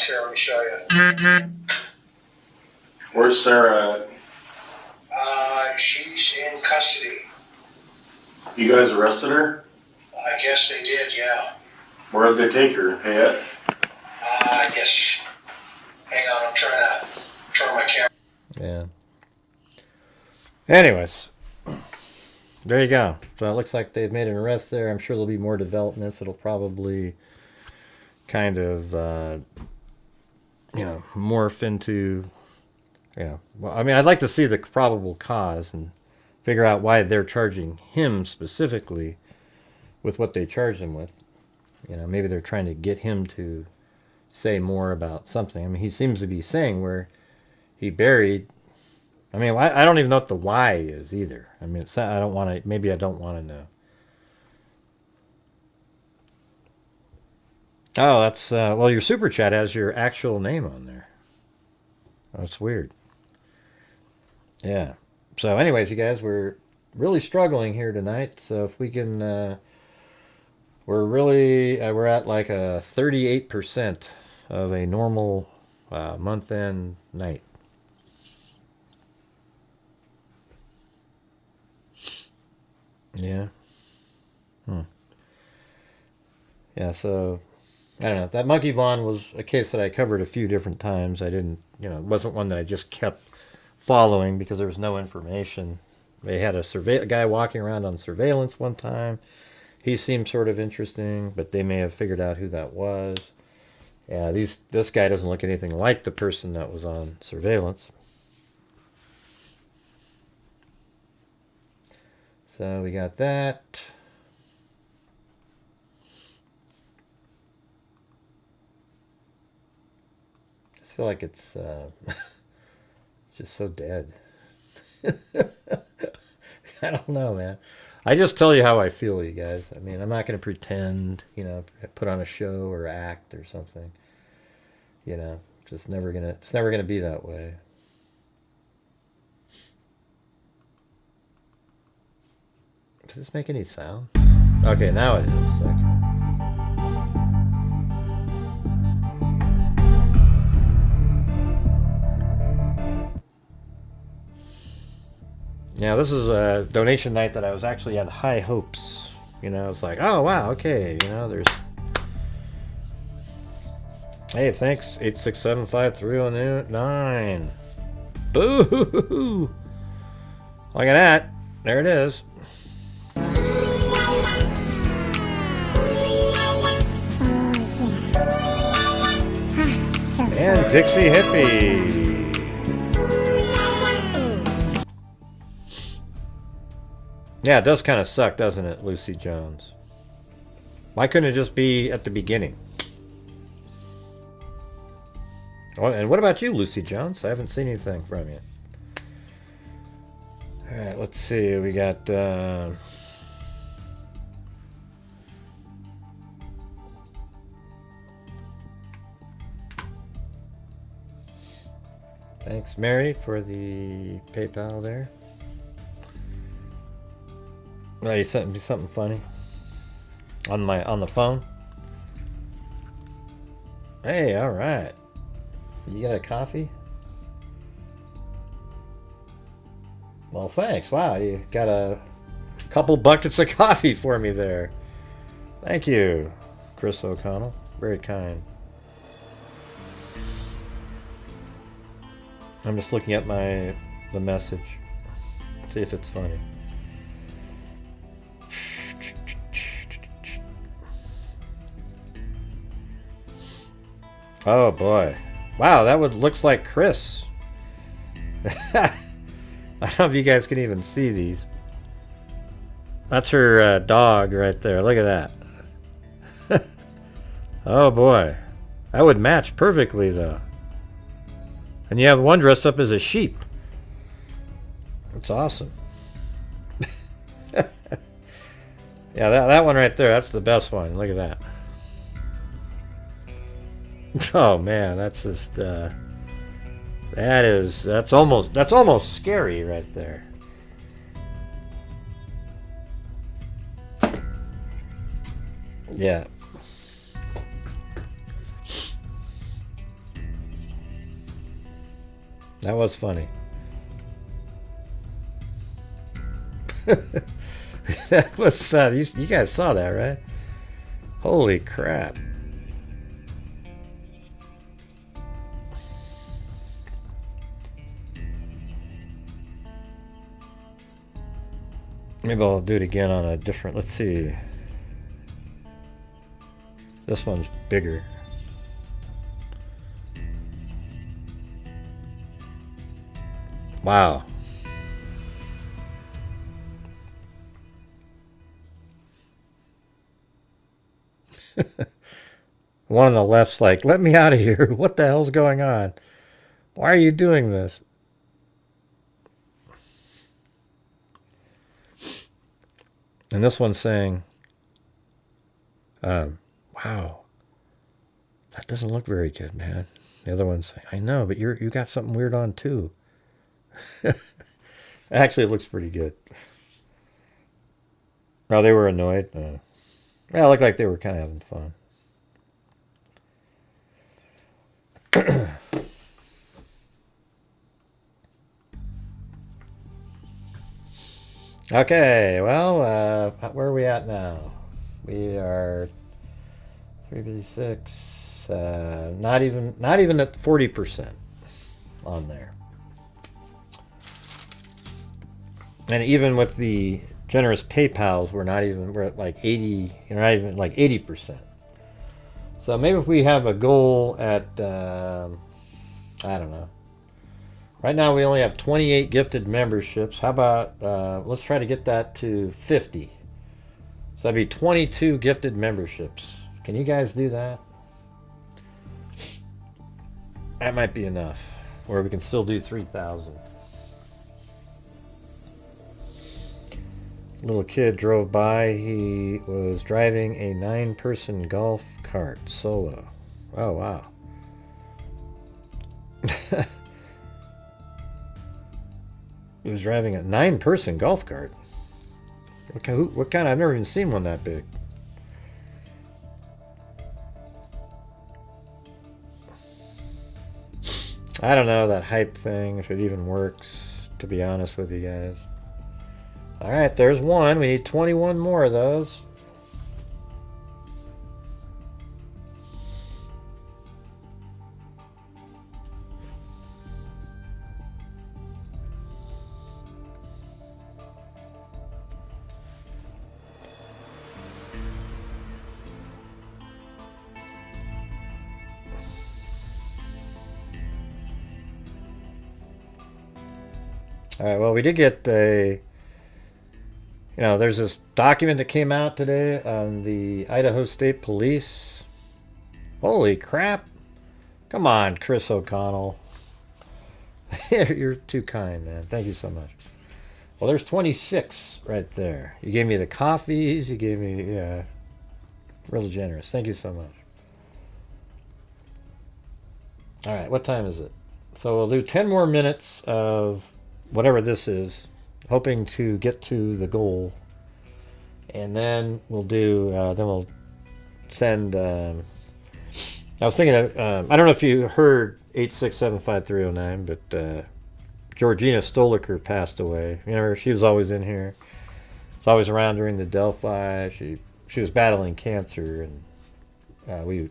Here, let me show you. Where's Sarah at? She's in custody. You guys arrested her? I guess they did, yeah. Where did they take her? Yet? I guess. Hang on, I'm trying to turn my camera. Yeah. Anyways, there you go. So it looks like they've made an arrest there. I'm sure there'll be more developments. It'll probably kind of, morph into, well, I mean, I'd like to see the probable cause and figure out why they're charging him specifically with what they charged him with. Maybe they're trying to get him to say more about something. I mean, he seems to be saying where he buried. I mean, I don't even know what the why is either. I mean, I don't want to. Maybe I don't want to know. Oh, that's well. Your super chat has your actual name on there. That's weird. Yeah. So, anyways, you guys, we're really struggling here tonight. So, if we can, we're at like a 38% of a normal month-end night. Yeah. Yeah, so, I don't know. That Monkey Vaughan was a case that I covered a few different times. I didn't, it wasn't one that I just kept following because there was no information. They had a guy walking around on surveillance one time. He seemed sort of interesting, but they may have figured out who that was. Yeah, this guy doesn't look anything like the person that was on surveillance. So we got that. I just feel like it's just so dead. I don't know, man. I just tell you how I feel, you guys. I mean, I'm not going to pretend, put on a show or act or something. It's never gonna be that way. Does this make any sound? Okay, now it is. Okay. Now, this is a donation night that I was actually had high hopes. It's like, oh, wow, okay, there's... Hey, thanks, 8675309. Boo! Look at that. There it is. And Dixie Hippie. Yeah, it does kind of suck, doesn't it, Lucy Jones? Why couldn't it just be at the beginning? Oh, and what about you, Lucy Jones? I haven't seen anything from you. Alright, let's see. We got... Thanks, Mary, for the PayPal there. Oh, you sent me something funny on the phone. Hey, all right. You got a coffee? Well, thanks. Wow, you got a couple buckets of coffee for me there. Thank you, Chris O'Connell. Very kind. I'm just looking at the message. See if it's funny. Oh boy. Wow, that looks like Chris. I don't know if you guys can even see these. That's her dog right there. Look at that. Oh boy. That would match perfectly though. And you have one dressed up as a sheep. That's awesome. Yeah, that one right there, that's the best one. Look at that. Oh man, that's just that's almost scary right there. Yeah. That was funny. That was you guys saw that, right? Holy crap. Maybe I'll do it again on a different, let's see. This one's bigger. Wow. One on the left's like, let me out of here. What the hell's going on? Why are you doing this? And this one's saying, wow, that doesn't look very good, man. The other one's saying, I know, but you got something weird on too. Actually, it looks pretty good. Oh, they were annoyed? Yeah, it looked like they were kind of having fun. Okay, well, where are we at now? We are 356, not even at 40% on there. And even with the generous PayPals, we're at like 80, not even like 80%. So maybe if we have a goal at, I don't know. Right now we only have 28 gifted memberships. How about, let's try to get that to 50. So that'd be 22 gifted memberships. Can you guys do that? That might be enough. Or we can still do 3,000. Little kid drove by. He was driving a 9-person golf cart solo. Oh, wow. He was driving a 9-person golf cart. What kind? I've never even seen one that big. I don't know that hype thing, if it even works, to be honest with you guys. Alright, there's one. We need 21 more of those. Alright, well, we did get a... there's this document that came out today on the Idaho State Police. Holy crap. Come on, Chris O'Connell. You're too kind, man. Thank you so much. Well, there's 26 right there. You gave me the coffees. You gave me, yeah, really generous. Thank you so much. All right, what time is it? So we'll do 10 more minutes of whatever this is, hoping to get to the goal. And then we'll do, then we'll send, I was thinking of, I don't know if you heard 8675309, but Georgina Stoliker passed away. You know, she was always in here. She was always around during the Delphi. She was battling cancer, and we,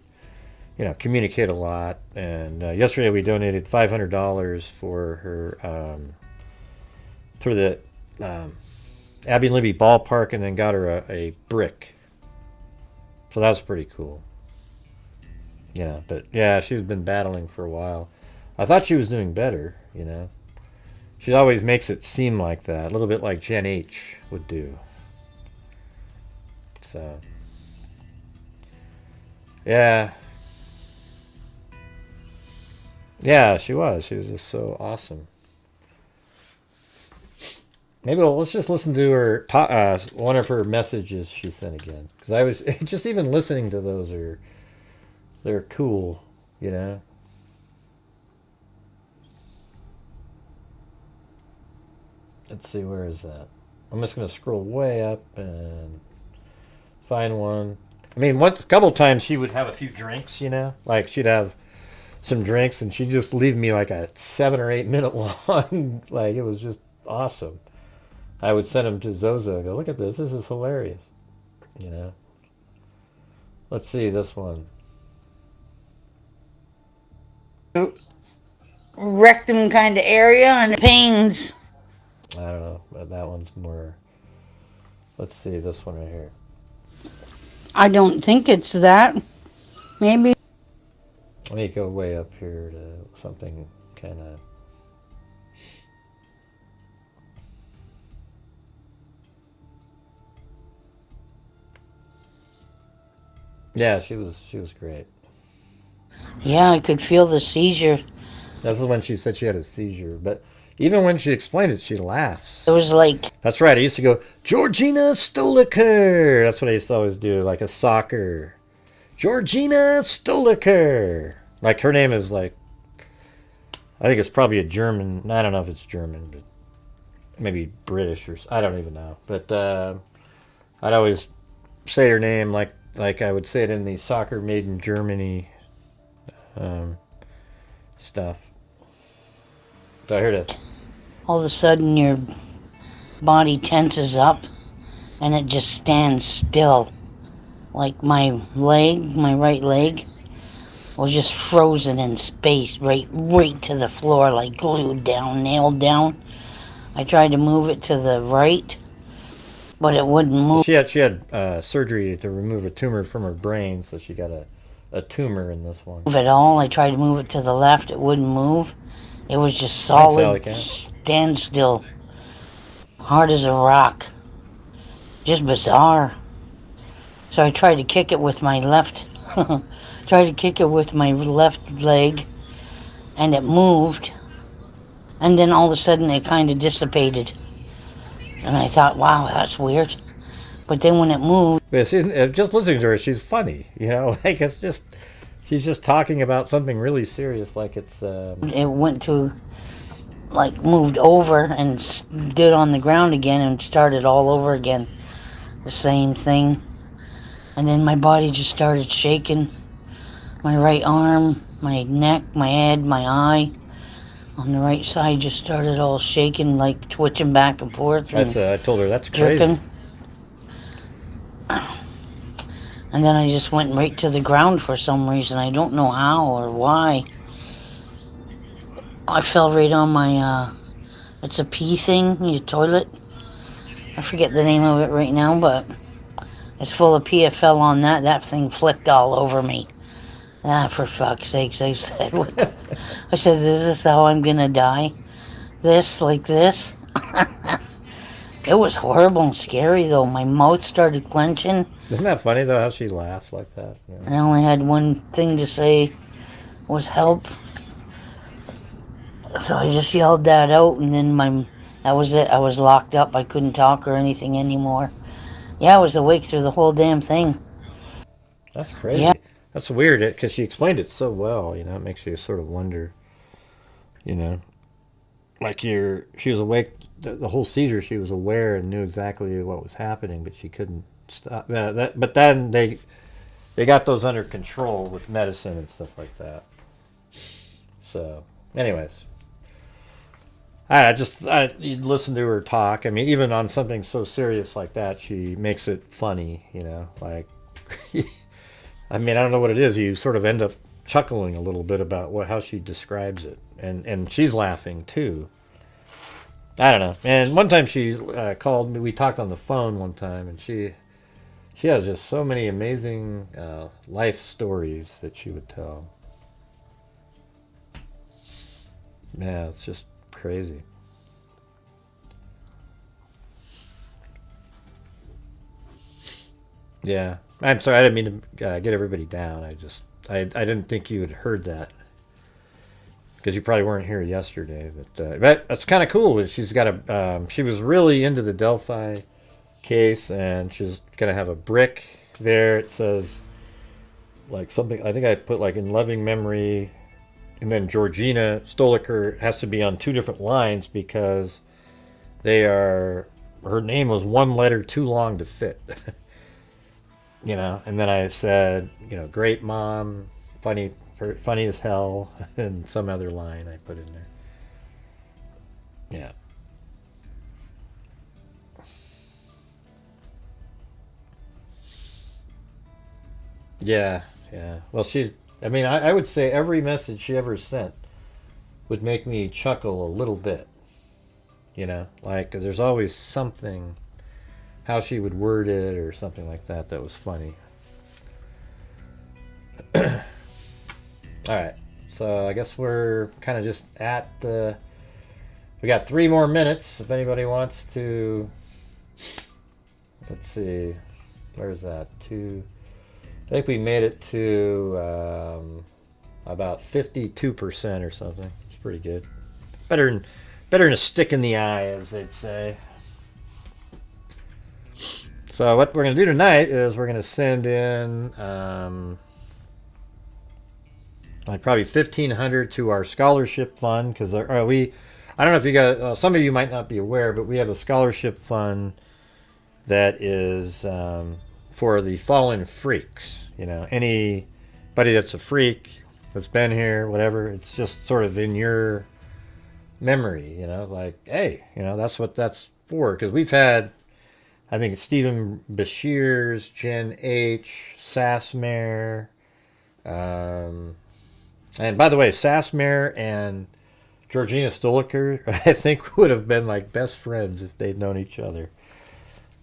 communicate a lot. And yesterday we donated $500 for her, through the Abby and Libby ballpark, and then got her a brick. So that was pretty cool. But yeah, she's been battling for a while. I thought she was doing better, She always makes it seem like that, a little bit like Gen H would do. So, yeah. Yeah, she was. She was just so awesome. Maybe let's just listen to her, one of her messages she sent again. Because I was, just even listening to those they're cool, Let's see, where is that? I'm just going to scroll way up and find one. I mean, a couple times she would have a few drinks, Like she'd have some drinks and she'd just leave me like a 7 or 8 minute long. Like, it was just awesome. I would send them to Zozo and go, look at this. This is hilarious. Let's see this one. Rectum kind of area and it pains. I don't know, but that one's more... Let's see this one right here. I don't think it's that. Maybe. Let me go way up here to something kind of. Yeah, she was great. Yeah, I could feel the seizure. This is when she said she had a seizure, but even when she explained it, she laughs. It was like... That's right, I used to go, Georgina Stoliker! That's what I used to always do, like a soccer. Georgina Stoliker! Like, her name is like... I think it's probably a German... I don't know if it's German, but... Maybe British or... I don't even know. But, I'd always say her name like I would say it in the Soccer Made in Germany stuff. So here it is. All of a sudden your body tenses up and it just stands still. Like my leg, my right leg, was just frozen in space, right to the floor, like glued down, nailed down. I tried to move it to the right, but it wouldn't move. She had surgery to remove a tumor from her brain, so she got a tumor in this one. Move it all. I tried to move it to the left. It wouldn't move. It was just solid, standstill, hard as a rock. Just bizarre. So I tried to kick it with my left. Tried to kick it with my left leg, and it moved. And then all of a sudden, it kind of dissipated. And I thought, wow, that's weird. But then when it moved... Just listening to her, she's funny. You know, like it's just... She's just talking about something really serious, like it's... It went to... Like, moved over and stood on the ground again and started all over again. The same thing. And then my body just started shaking. My right arm, my neck, my head, my eye... On the right side, just started all shaking, like twitching back and forth. And I told her, that's crazy. Jerking. And then I just went right to the ground for some reason. I don't know how or why. I fell right on my, it's a pee thing, your toilet. I forget the name of it right now, but it's full of pee. I fell on that. That thing flicked all over me. Ah, for fuck's sakes, I said. I said, is this how I'm going to die? This, like this? It was horrible and scary, though. My mouth started clenching. Isn't that funny, though, how she laughs like that? Yeah. I only had one thing to say, was help. So I just yelled that out, and then that was it. I was locked up. I couldn't talk or anything anymore. Yeah, I was awake through the whole damn thing. That's crazy. Yeah. That's weird, because she explained it so well, you know, it makes you sort of wonder, you know, like she was awake, the whole seizure, she was aware and knew exactly what was happening, but she couldn't stop. But then they got those under control with medicine and stuff like that. So, anyways, you listen to her talk. I mean, even on something so serious like that, she makes it funny, you know, like... I mean, I don't know what it is. You sort of end up chuckling a little bit about how she describes it. And she's laughing, too. I don't know. And one time she called me. We talked on the phone one time. And she has just so many amazing life stories that she would tell. Yeah, it's just crazy. Yeah. I'm sorry, I didn't mean to get everybody down. I didn't think you had heard that because you probably weren't here yesterday. But that's kind of cool. She's got she was really into the Delphi case, and she's gonna have a brick there. It says like something. I think I put like in loving memory, and then Georgina Stoliker has to be on 2 different lines because her name was 1 letter too long to fit. You know, and then I said, you know, great mom, funny as hell, and some other line I put in there. Yeah. Yeah. Well, I would say every message she ever sent would make me chuckle a little bit. You know, like, 'cause there's always something. how she would word it or something like that. That was funny. All right, so I guess we're kind of just at the. We got 3 more minutes. If anybody wants to, let's see, where's that? I think we made it to about 52% or something. It's pretty good. Better than a stick in the eye, as they'd say. So what we're gonna do tonight is we're gonna send in. Like probably $1,500 to our scholarship fund, because I don't know if you got, some of you might not be aware, but we have a scholarship fund that is for the fallen freaks. You know, anybody that's a freak that's been here, whatever, it's just sort of in your memory, you know, like, hey, you know, that's what that's for. Because we've had, I think it's Stephen Bashir's, Jen H, Sassmare, and by the way, Sassmare and Georgina Stoliker, I think, would have been like best friends if they'd known each other.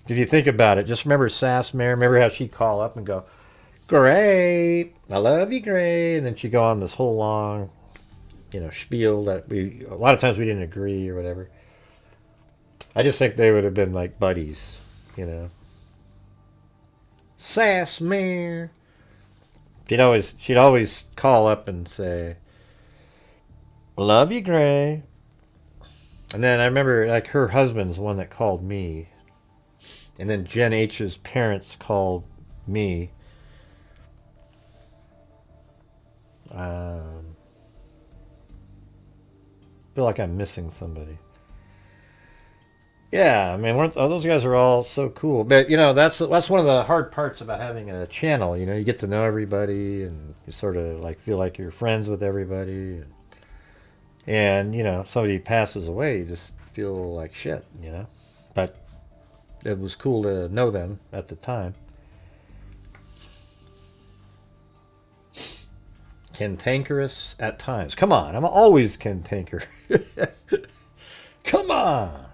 If you think about it, just remember Sassmare. Remember how she'd call up and go, "Great, I love you, great," and then she'd go on this whole long, you know, spiel that a lot of times we didn't agree or whatever. I just think they would have been like buddies, you know. Sassmare. She'd always call up and say, "Love you, Gray." And then I remember, like, her husband's the one that called me. And then Jen H's parents called me. I feel like I'm missing somebody. Yeah, I mean, those guys are all so cool. But, you know, that's one of the hard parts about having a channel. You know, you get to know everybody, and you sort of, like, feel like you're friends with everybody. And you know, if somebody passes away, you just feel like shit, you know. But it was cool to know them at the time. Cantankerous at times. Come on, I'm always cantankerous. Come on.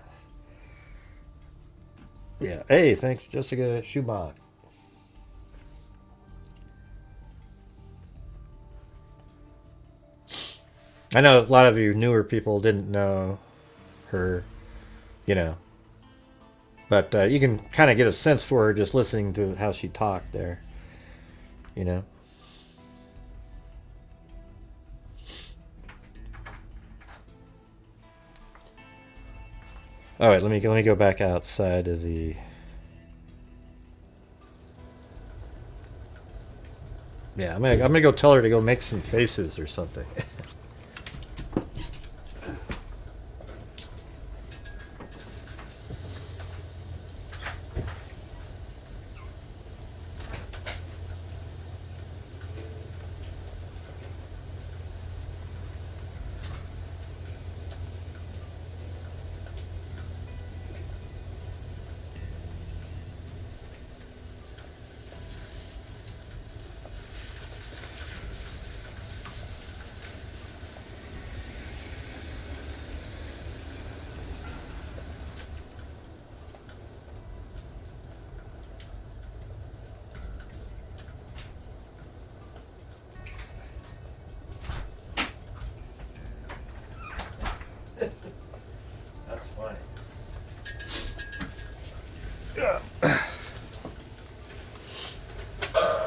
Yeah. Hey, thanks, Jessica Schubach. I know a lot of you newer people didn't know her, you know, but you can kind of get a sense for her just listening to how she talked there, you know. All right, let me go back outside of the. Yeah, I'm gonna go tell her to go make some faces or something.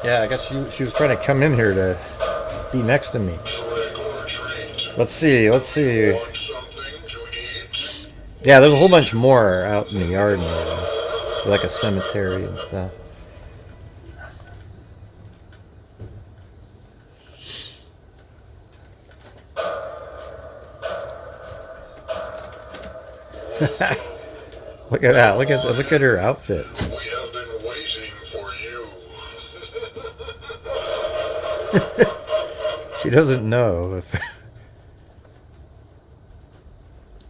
Yeah, I guess she was trying to come in here to be next to me. Let's see. Yeah, there's a whole bunch more out in the yard now, like a cemetery and stuff. Look at that! Look at her outfit. We have been waiting for you. She doesn't know if.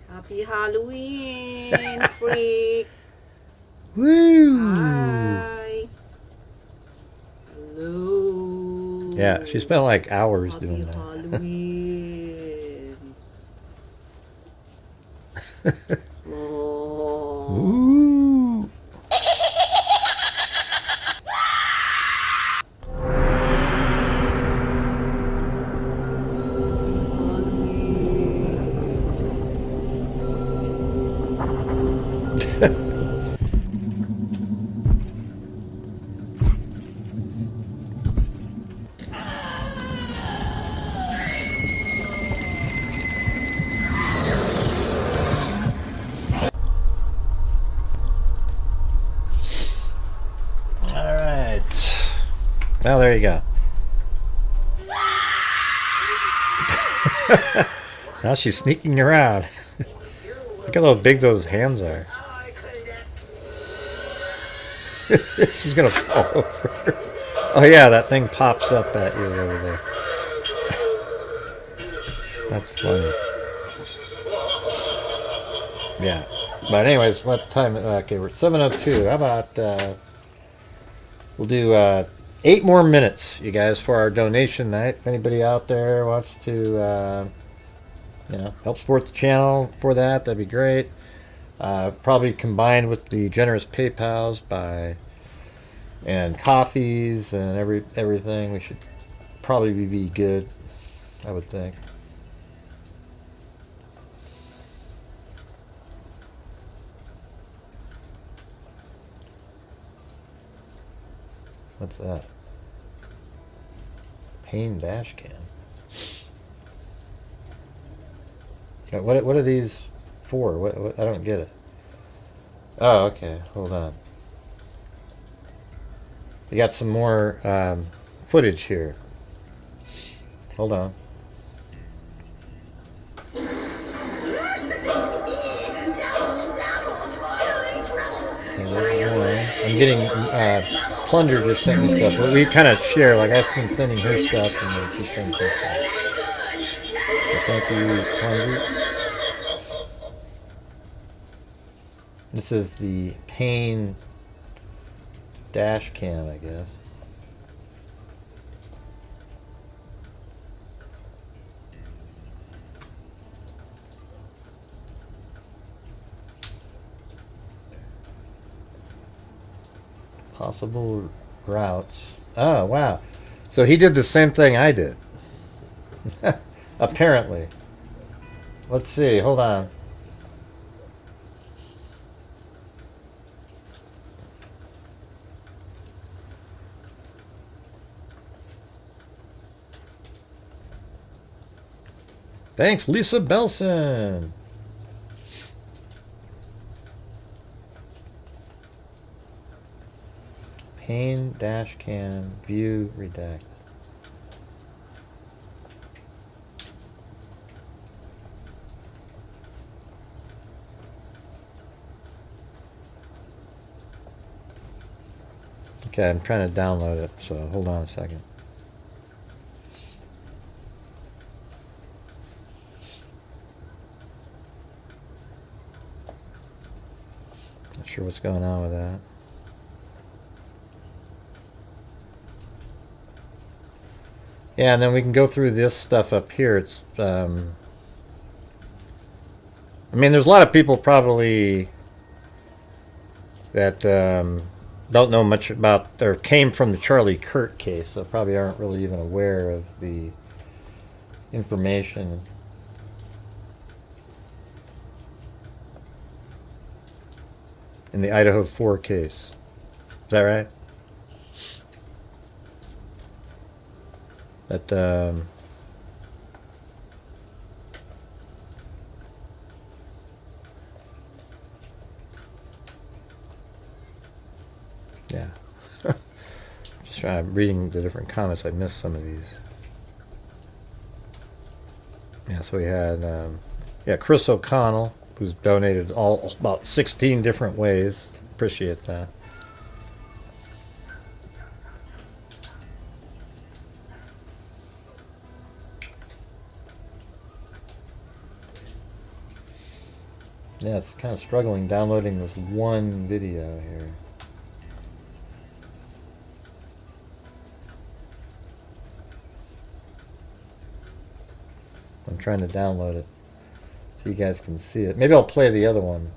Happy Halloween, freak! Woo! Hi. Hello. Yeah, she spent like hours Happy doing that. Halloween. Oh. Ooh. Well, there you go. Now she's sneaking around. Look how big those hands are. She's gonna fall over. Oh yeah, that thing pops up at you over there. That's funny. Yeah. But anyways, what time? Okay, we're at 7:02. How about we'll do 8 more minutes, you guys, for our donation night. If anybody out there wants to, help support the channel for that, that'd be great. Probably combined with the generous PayPals and coffees and everything, we should probably be good, I would think. What's that? Pain dash cam. What are these for? What I don't get it. Oh, okay. Hold on. We got some more footage here. Hold on. I'm getting Plunger just sent me stuff, but we kind of share. Like I've been sending her stuff, and then she's sending her stuff. So thank you, Plunger. This is the Pain dash cam, I guess. Possible routes. Oh, wow. So he did the same thing I did. Apparently. Let's see. Hold on. Thanks, Lisa Belson. Pain dash cam view redact. Okay, I'm trying to download it, so hold on a second. Not sure what's going on with that. Yeah, and then we can go through this stuff up here. It's, I mean, there's a lot of people probably that don't know much about, or came from the Charlie Kirk case, so probably aren't really even aware of the information. In the Idaho 4 case. Is that right? But yeah. Just reading the different comments. I missed some of these. Yeah, so we had Chris O'Connell, who's donated about 16 different ways. Appreciate that. Yeah, it's kind of struggling downloading this one video here. I'm trying to download it so you guys can see it. Maybe I'll play the other one.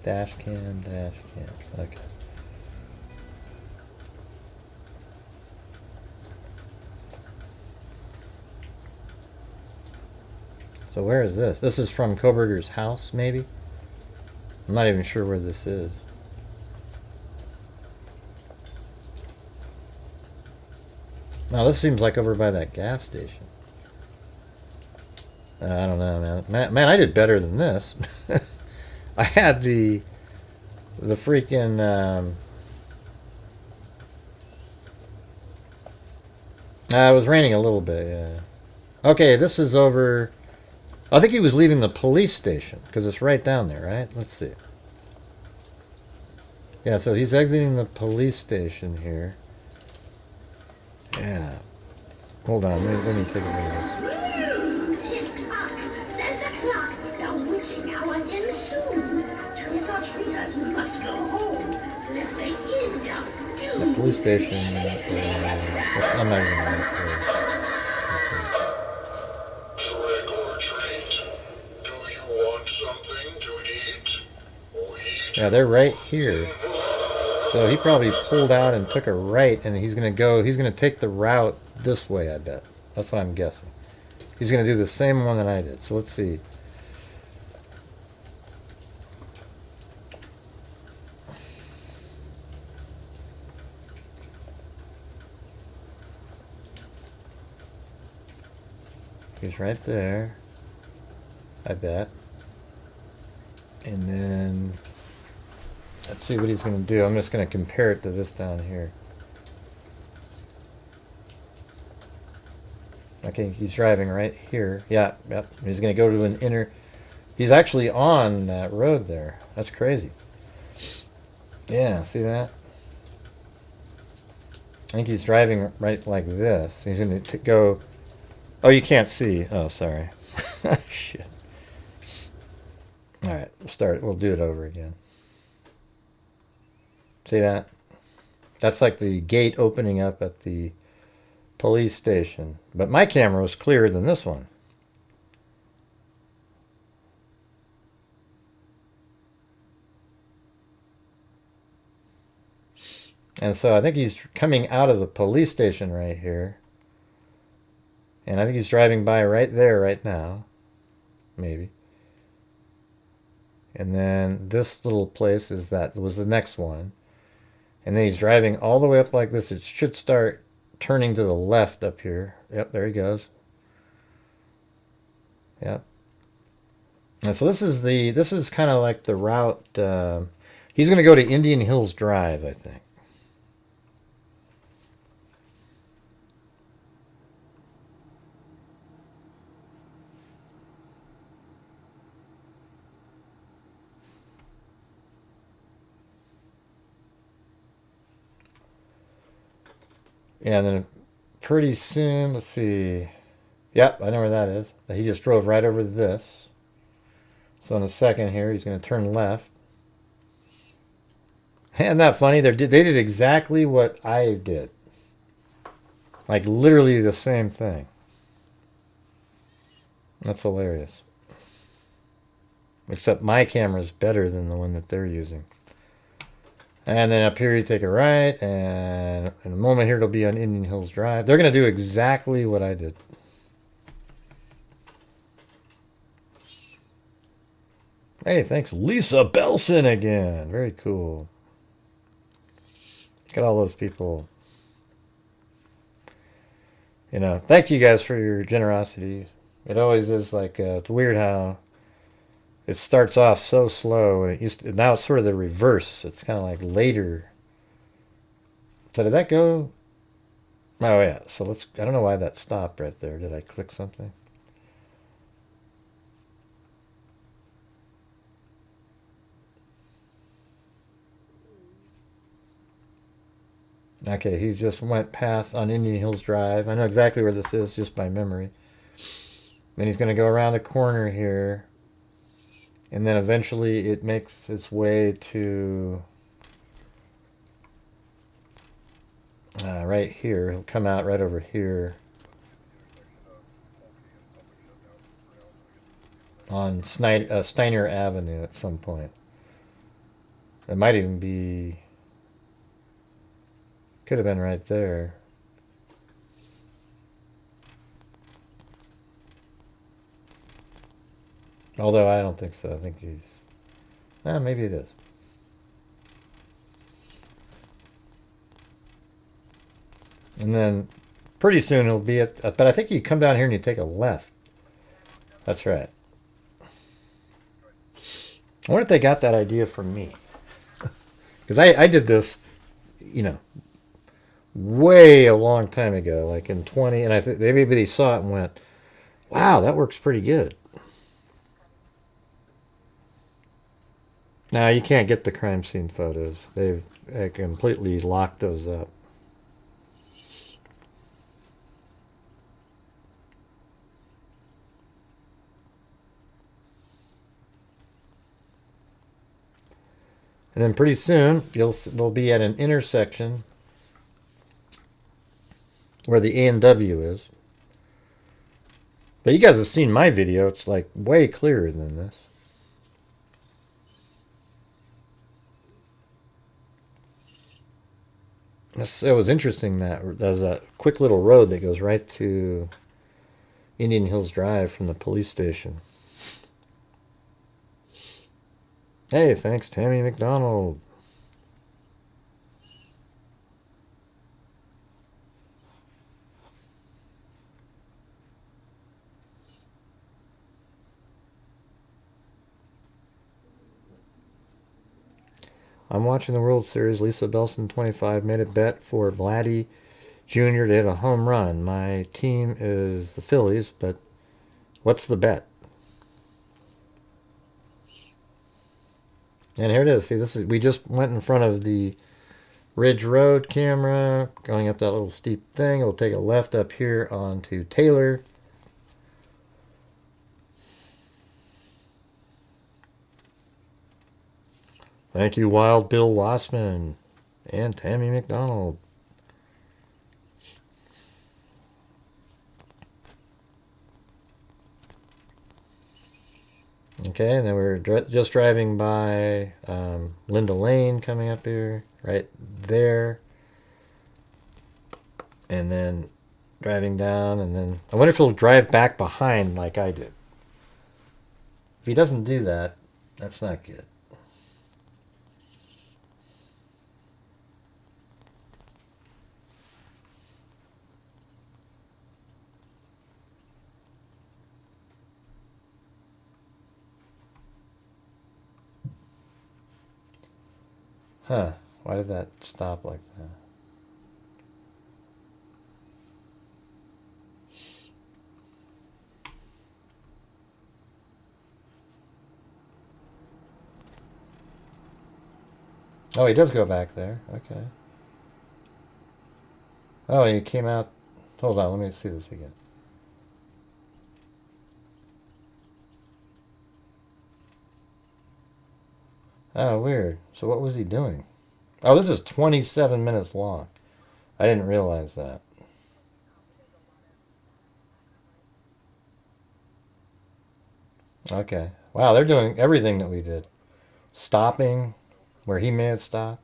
Dash cam. Okay. So where is this? This is from Kohberger's house, maybe? I'm not even sure where this is. Now this seems like over by that gas station. I don't know, man. Man, I did better than this. I had the freaking. It was raining a little bit. Yeah. Okay, this is over. I think he was leaving the police station because it's right down there, right? Let's see. Yeah, so he's exiting the police station here. Yeah. Hold on, let me take a look at this. The police station. I'm not even going to. Trick or treat? Do you want something to eat? Yeah, they're right here. So he probably pulled out and took a right, and he's going to take the route this way, I bet. That's what I'm guessing. He's going to do the same one that I did. So let's see. He's right there, I bet. And then, let's see what he's going to do. I'm just going to compare it to this down here. Okay, he's driving right here. Yeah, yep. He's going to go to an inner. He's actually on that road there. That's crazy. Yeah, see that? I think he's driving right like this. He's going to go. Oh, you can't see. Oh, sorry. Shit. All right, we'll start it. We'll do it over again. See that? That's like the gate opening up at the police station. But my camera was clearer than this one. And so I think he's coming out of the police station right here. And I think he's driving by right there right now. Maybe. And then this little place was the next one. And then he's driving all the way up like this. It should start turning to the left up here. Yep, there he goes. Yep. And so this is kind of like the route. He's going to go to Indian Hills Drive, I think. Yeah, and then pretty soon, let's see. Yep, I know where that is. He just drove right over this. So in a second here, he's going to turn left. Isn't that funny? They did exactly what I did. Like literally the same thing. That's hilarious. Except my camera is better than the one that they're using. And then up here you take a right, and in a moment here it'll be on Indian Hills Drive. They're going to do exactly what I did. Hey, thanks Lisa Belson again. Very cool. Look at all those people. You know, thank you guys for your generosity. It always is like, it's weird how it starts off so slow, and now it's sort of the reverse. It's kind of like later. So did that go? Oh yeah. So I don't know why that stopped right there. Did I click something? Okay, he just went past on Indian Hills Drive. I know exactly where this is just by memory. Then he's going to go around the corner here. And then eventually it makes its way to right here. He'll come out right over here on Steiner Avenue at some point. It might even be, could have been right there. Although I don't think so. I think he's... maybe it is. And then pretty soon it'll be at, but I think you come down here and you take a left. That's right. I wonder if they got that idea from me. Because I did this, you know, way a long time ago, like in 20, and I think maybe they saw it and went, wow, that works pretty good. Now, you can't get the crime scene photos. They've completely locked those up. And then pretty soon, we'll be at an intersection where the A&W is. But you guys have seen my video. It's like way clearer than this. It was interesting that there's a quick little road that goes right to Indian Hills Drive from the police station. Hey, thanks, Tammy McDonald. I'm watching the World Series. Lisa Belson, 25, made a bet for Vladdy Jr. to hit a home run. My team is the Phillies, but what's the bet? And here it is. See, this is, we just went in front of the Ridge Road camera, going up that little steep thing. It'll take a left up here onto Taylor. Thank you, Wild Bill Wassman and Tammy McDonald. Okay, and then we're just driving by Linda Lane coming up here, right there. And then driving down, and then I wonder if he'll drive back behind like I did. If he doesn't do that, that's not good. Huh, why did that stop like that? Oh, he does go back there. Okay. Oh, he came out. Hold on, let me see this again. Oh, weird. So what was he doing? Oh, this is 27 minutes long. I didn't realize that. Okay. Wow, they're doing everything that we did. Stopping where he may have stopped.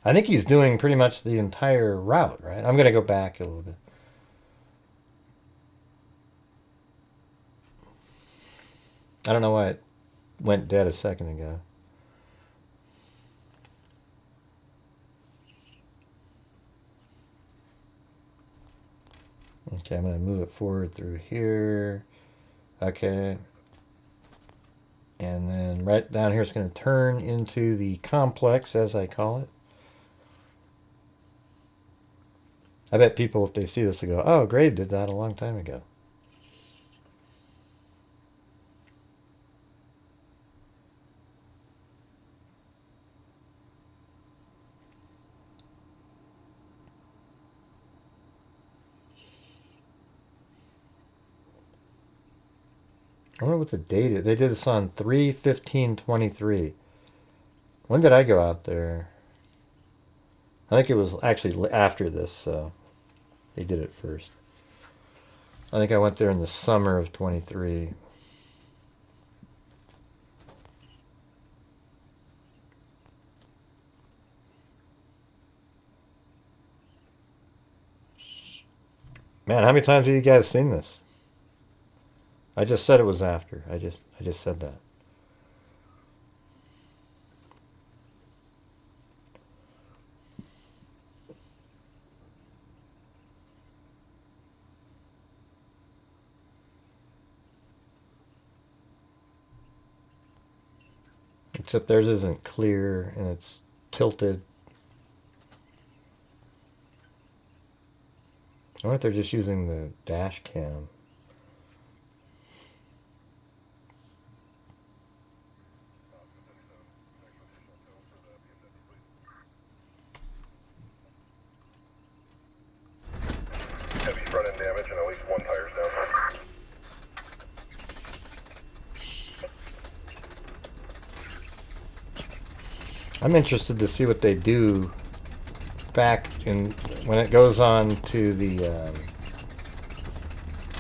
I think he's doing pretty much the entire route, right? I'm going to go back a little bit. I don't know why it went dead a second ago. Okay, I'm going to move it forward through here. Okay. And then right down here it's going to turn into the complex, as I call it. I bet people, if they see this, will go, oh, Gray did that a long time ago. I wonder what the date is. They did this on 3/15/23. When did I go out there? I think it was actually after this, so they did it first. I think I went there in the summer of 23. Man, how many times have you guys seen this? I just said it was after. I just said that. Except theirs isn't clear and it's tilted. I wonder if they're just using the dash cam. Heavy front end damage and at least one tire's down. I'm interested to see what they do back in when it goes on to the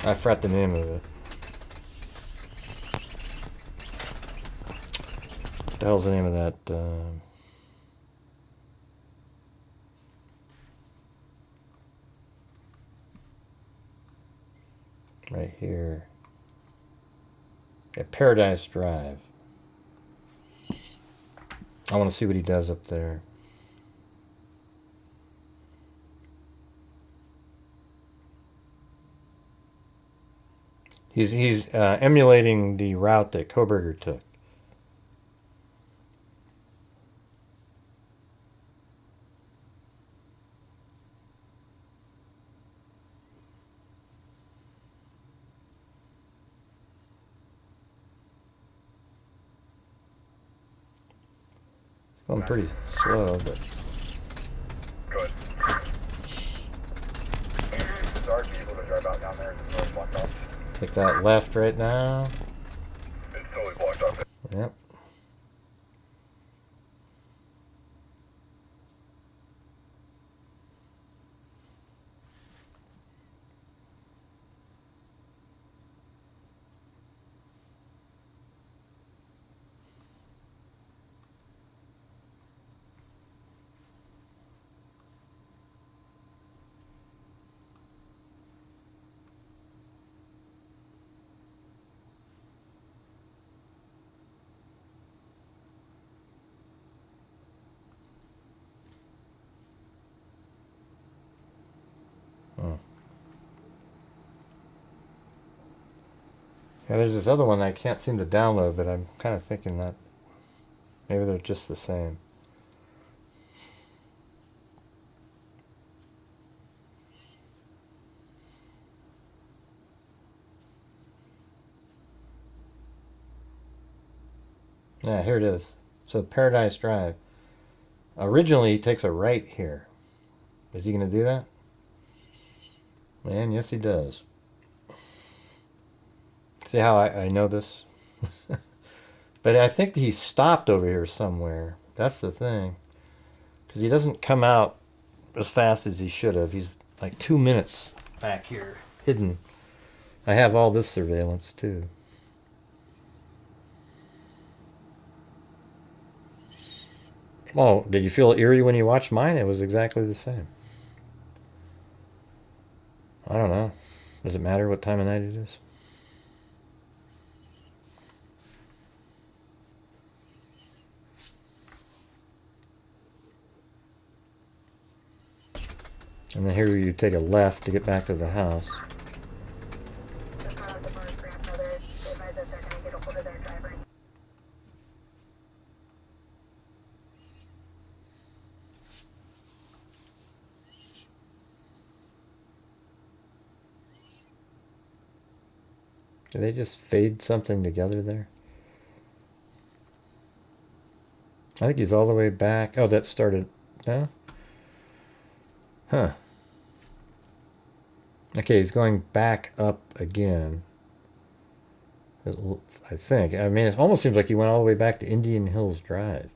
I forgot the name of it. What the hell's the name of that? Right here. At Paradise Drive. I want to see what he does up there. He's emulating the route that Kohberger took. Going pretty slow, but. Good. Sorry for people to drive out down there and it's blocked off. Take that left right now. It's totally blocked off. Yep. Yeah, there's this other one I can't seem to download, but I'm kind of thinking that maybe they're just the same. Yeah, here it is. So Paradise Drive. Originally, he takes a right here. Is he going to do that? Man, yes he does. See how I know this? But I think he stopped over here somewhere. That's the thing. Because he doesn't come out as fast as he should have. He's like 2 minutes back here, hidden. I have all this surveillance too. Oh, did you feel eerie when you watched mine? It was exactly the same. I don't know. Does it matter what time of night it is? And then here you take a left to get back to the house. Did they just fade something together there? I think he's all the way back. Oh, that started. No? Huh. Okay, he's going back up again. I think. I mean, it almost seems like he went all the way back to Indian Hills Drive.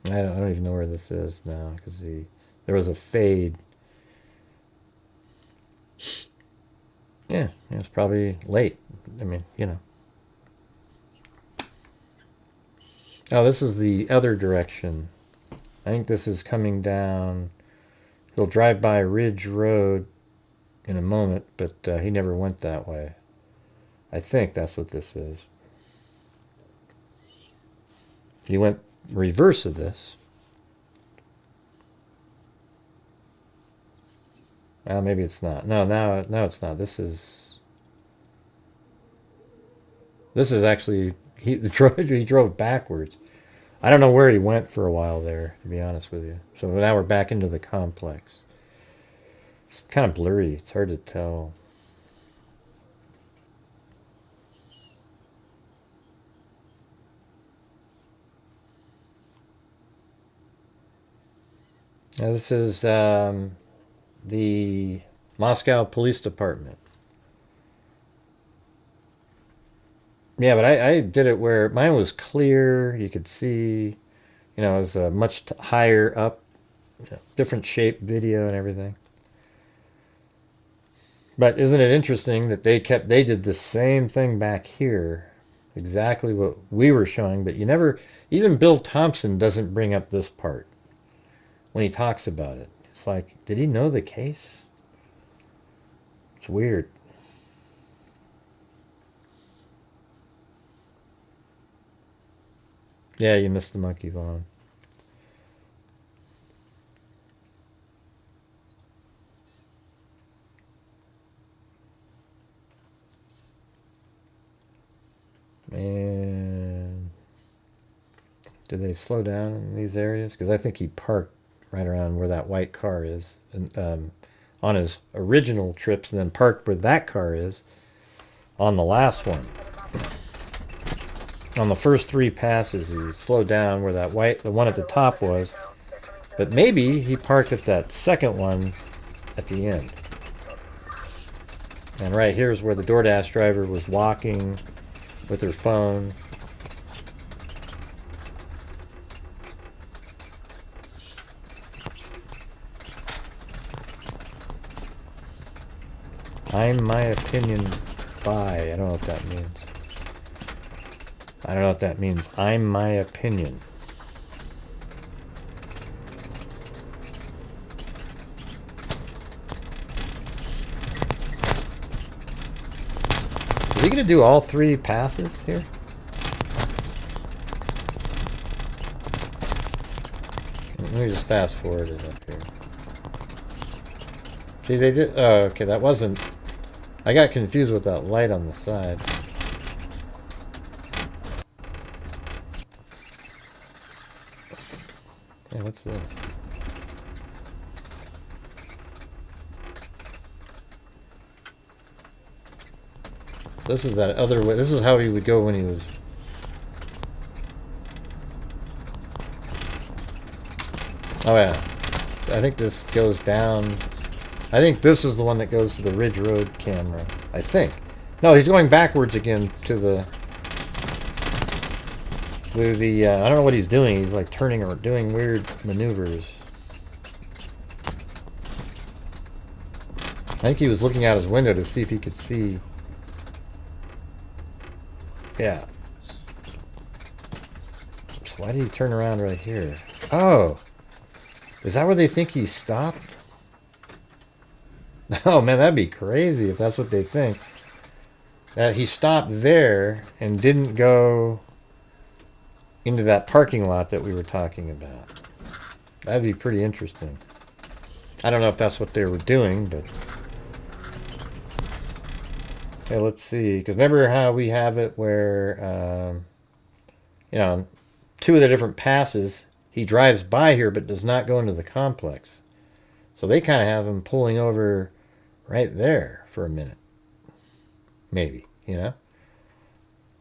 I don't even know where this is now because there was a fade. Yeah, it's probably late. I mean, you know. Oh, this is the other direction. I think this is coming down. He'll drive by Ridge Road in a moment, but he never went that way. I think that's what this is. He went reverse of this. Well, maybe it's not. No, now it's not. This is actually he drove backwards. I don't know where he went for a while there, to be honest with you. So now we're back into the complex. It's kind of blurry. It's hard to tell. Now this is the Moscow Police Department. Yeah, but I did it where mine was clear. You could see, you know, it was much higher up, different shape video and everything. But isn't it interesting that they did the same thing back here, exactly what we were showing, but you never, even Bill Thompson doesn't bring up this part when he talks about it. It's like, did he know the case? It's weird. Yeah, you missed the monkey, Vaughan. And do they slow down in these areas? Because I think he parked right around where that white car is, and on his original trips, and then parked where that car is on the last one. On the first 3 passes, he slowed down where that the one at the top was, but maybe he parked at that second one at the end. And right here's where the DoorDash driver was walking with her phone. I'm my opinion by. I don't know what that means. I don't know what that means. I'm my opinion. Is he going to do all 3 passes here? Let me just fast forward it up here. See, they did. Oh, okay, that wasn't. I got confused with that light on the side. Hey, what's this? This is that other way. This is how he would go when he was. Oh yeah. I think this goes down. I think this is the one that goes to the Ridge Road camera. I think. No, he's going backwards again to the. I don't know what he's doing. He's like turning or doing weird maneuvers. I think he was looking out his window to see if he could see. Yeah. So why did he turn around right here? Oh. Is that where they think he stopped? Oh man, that'd be crazy if that's what they think. That he stopped there and didn't go into that parking lot that we were talking about. That'd be pretty interesting. I don't know if that's what they were doing, but... Okay, let's see. Because remember how we have it where, you know, 2 of the different passes, he drives by here but does not go into the complex. So they kind of have him pulling over right there for a minute. Maybe, you know?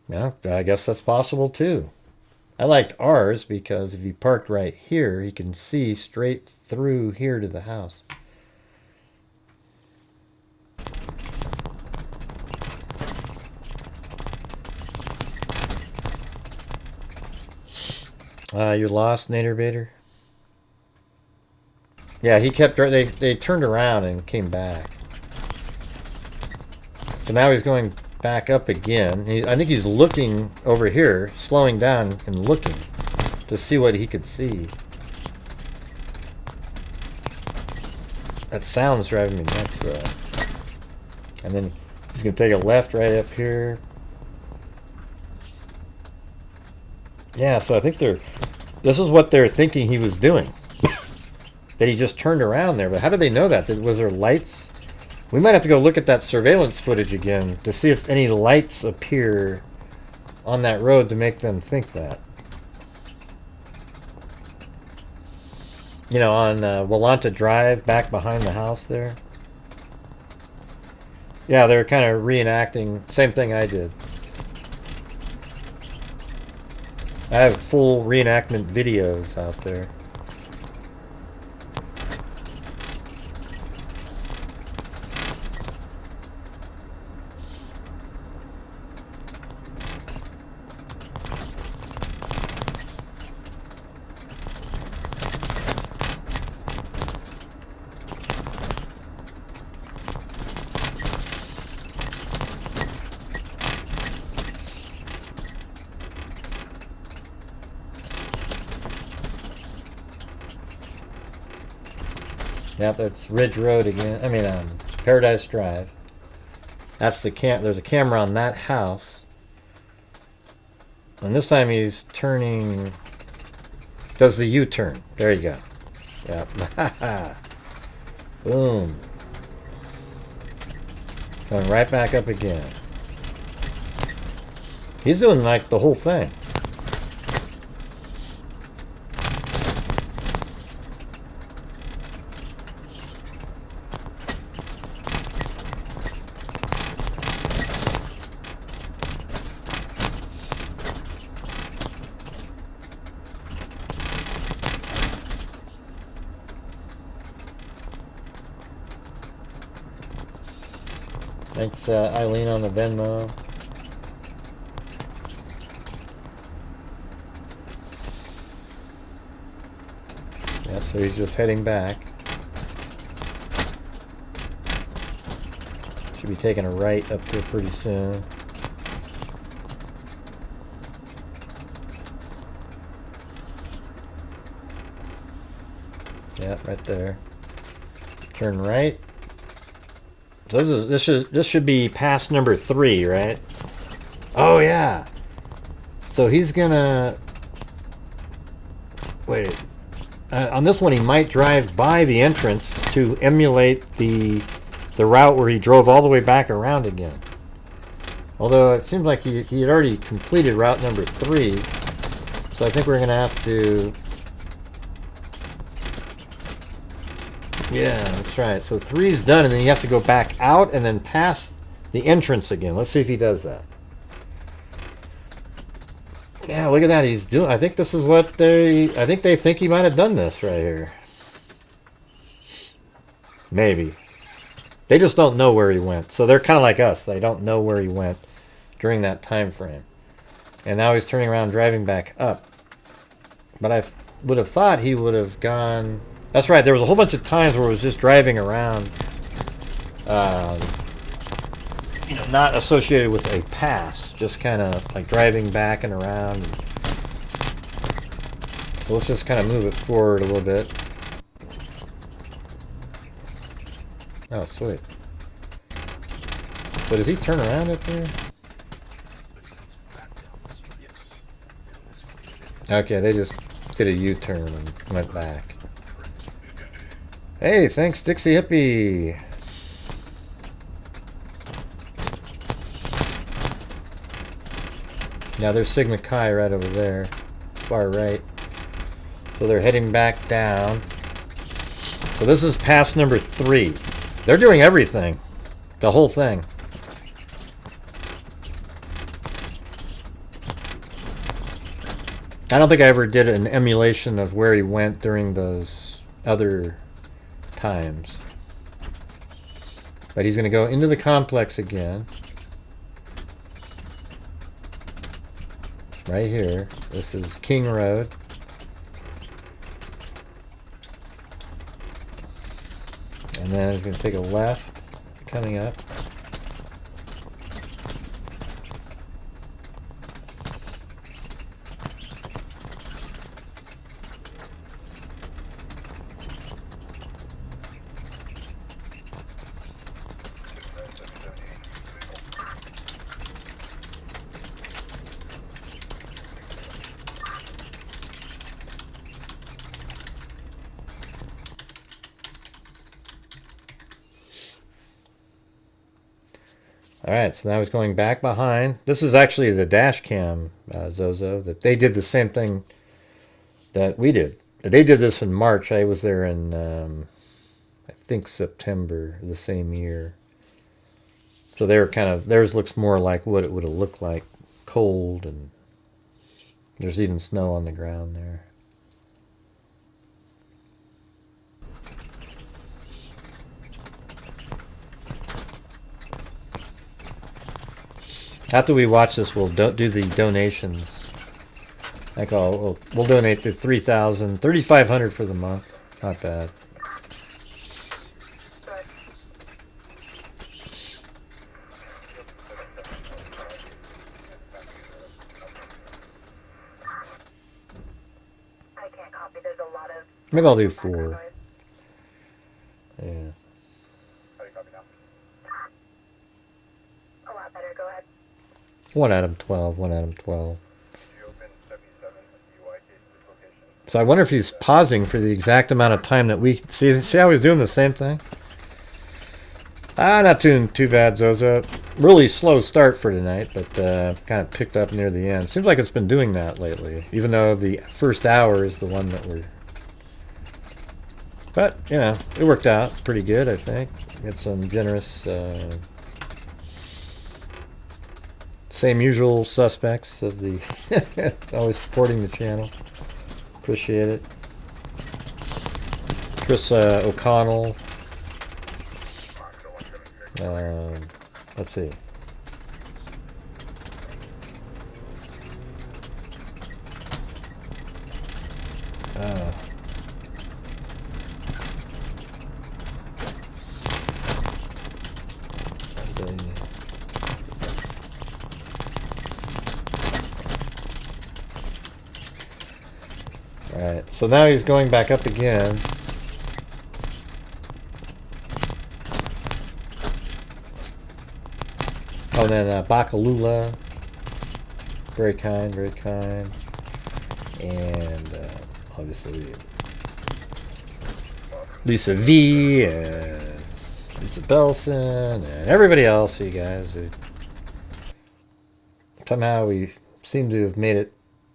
Yeah, I guess that's possible too. I liked ours because if he parked right here, he can see straight through here to the house. You lost, Nader Bader? Yeah, he kept... They turned around and came back. So now he's going back up again. I think he's looking over here, slowing down and looking to see what he could see. That sound's driving me nuts, though. And then he's going to take a left right up here. Yeah, so I think this is what they're thinking he was doing. that he just turned around there. But how did they know that? Was there lights? We might have to go look at that surveillance footage again to see if any lights appear on that road to make them think that. You know, on Wallanta Drive, back behind the house there. Yeah, they're kind of reenacting, same thing I did. I have full reenactment videos out there. Yep, it's Ridge Road again. I mean, Paradise Drive. That's the There's a camera on that house. And this time he's turning... Does the U-turn. There you go. Yep. Boom. Coming right back up again. He's doing like the whole thing. Thanks, Eileen, on the Venmo. Yep, so he's just heading back. Should be taking a right up here pretty soon. Yep, right there. Turn right. So this should be pass number 3, right? Oh yeah. So he's gonna wait. On this one, he might drive by the entrance to emulate the route where he drove all the way back around again. Although it seems like he had already completed route number 3, so I think we're gonna have to. Yeah, that's right. So 3's done, and then he has to go back out and then past the entrance again. Let's see if he does that. Yeah, look at that. He's doing. I think this is what they. I think they think he might have done this right here. Maybe. They just don't know where he went. So they're kind of like us. They don't know where he went during that time frame. And now he's turning around, driving back up. But I would have thought he would have gone. That's right, there was a whole bunch of times where it was just driving around, you know, not associated with a pass, just kind of like driving back and around. So let's just kind of move it forward a little bit. Oh, sweet. So does he turn around up there? Okay, they just did a U-turn and went back. Hey, thanks, Dixie Hippie. Now there's Sigma Chi right over there, far right. So they're heading back down. So this is pass number 3. They're doing everything, the whole thing. I don't think I ever did an emulation of where he went during those other times. But he's going to go into the complex again. Right here. This is King Road. And then he's going to take a left coming up. All right, so now he's going back behind. This is actually the dash cam, Zozo, that they did the same thing that we did. They did this in March. I was there in, I think, September the same year. So they were kind of, theirs looks more like what it would have looked like, cold, and there's even snow on the ground there. After we watch this, we'll do the donations. Like, we'll donate to 3,000, 3,500 for the month. Not bad. Maybe I'll do 4. Yeah. One Adam 12, one Adam 12. So I wonder if he's pausing for the exact amount of time that we see how he's doing the same thing. Not too bad, Zozo. Really slow start for tonight, but kind of picked up near the end. Seems like it's been doing that lately, even though the first hour is the one that we're. But you know, it worked out pretty good, I think. Got some generous. Same usual suspects of the always supporting the channel. Appreciate it. Chris O'Connell. Let's see. Alright, so now he's going back up again. Oh, then Bakalula. Very kind, very kind. And obviously Lisa V, and Lisa Belson, and everybody else, you guys. Who somehow we seem to have made it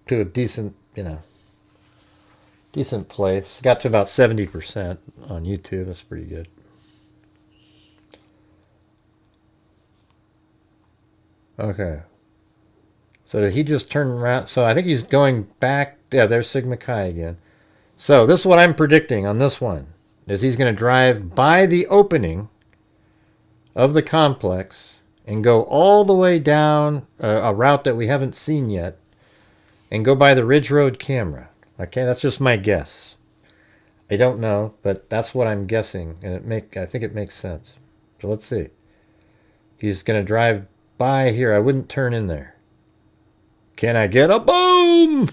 to a decent, you know, decent place. Got to about 70% on YouTube. That's pretty good. Okay. So did he just turn around? So I think he's going back. Yeah, there's Sigma Chi again. So this is what I'm predicting on this one. Is he's going to drive by the opening of the complex and go all the way down a route that we haven't seen yet and go by the Ridge Road camera. Okay, that's just my guess. I don't know, but that's what I'm guessing, and I think it makes sense. So let's see. He's going to drive by here. I wouldn't turn in there. Can I get a boom?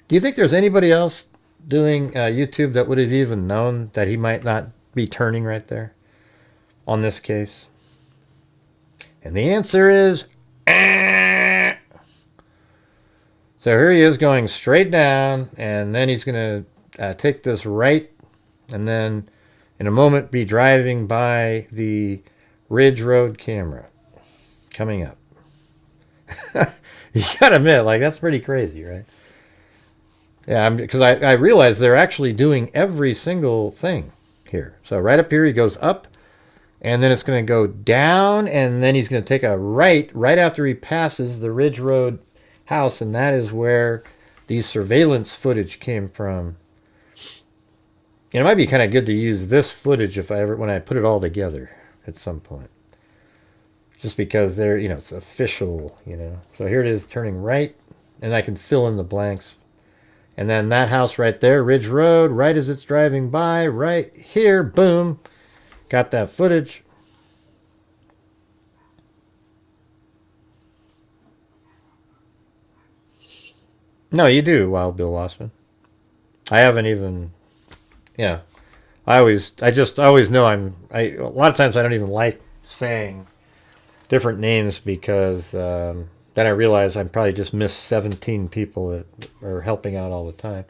Do you think there's anybody else doing YouTube that would have even known that he might not be turning right there on this case? And the answer is so here he is going straight down, and then he's going to take this right, and then in a moment be driving by the Ridge Road camera coming up. You gotta admit, like, that's pretty crazy, right? Yeah, because I realize they're actually doing every single thing here. So right up here, he goes up, and then it's going to go down, and then he's going to take a right after he passes the Ridge Road house, and that is where the surveillance footage came from. And it might be kind of good to use this footage when I put it all together at some point. Just because they're, you know, it's official, you know. So here it is turning right, and I can fill in the blanks. And then that house right there, Ridge Road, right as it's driving by, right here, boom. Got that footage. No, you do, Wild Bill Lossman. I haven't even, yeah. I just always know a lot of times I don't even like saying different names because then I realize I probably just missed 17 people that are helping out all the time.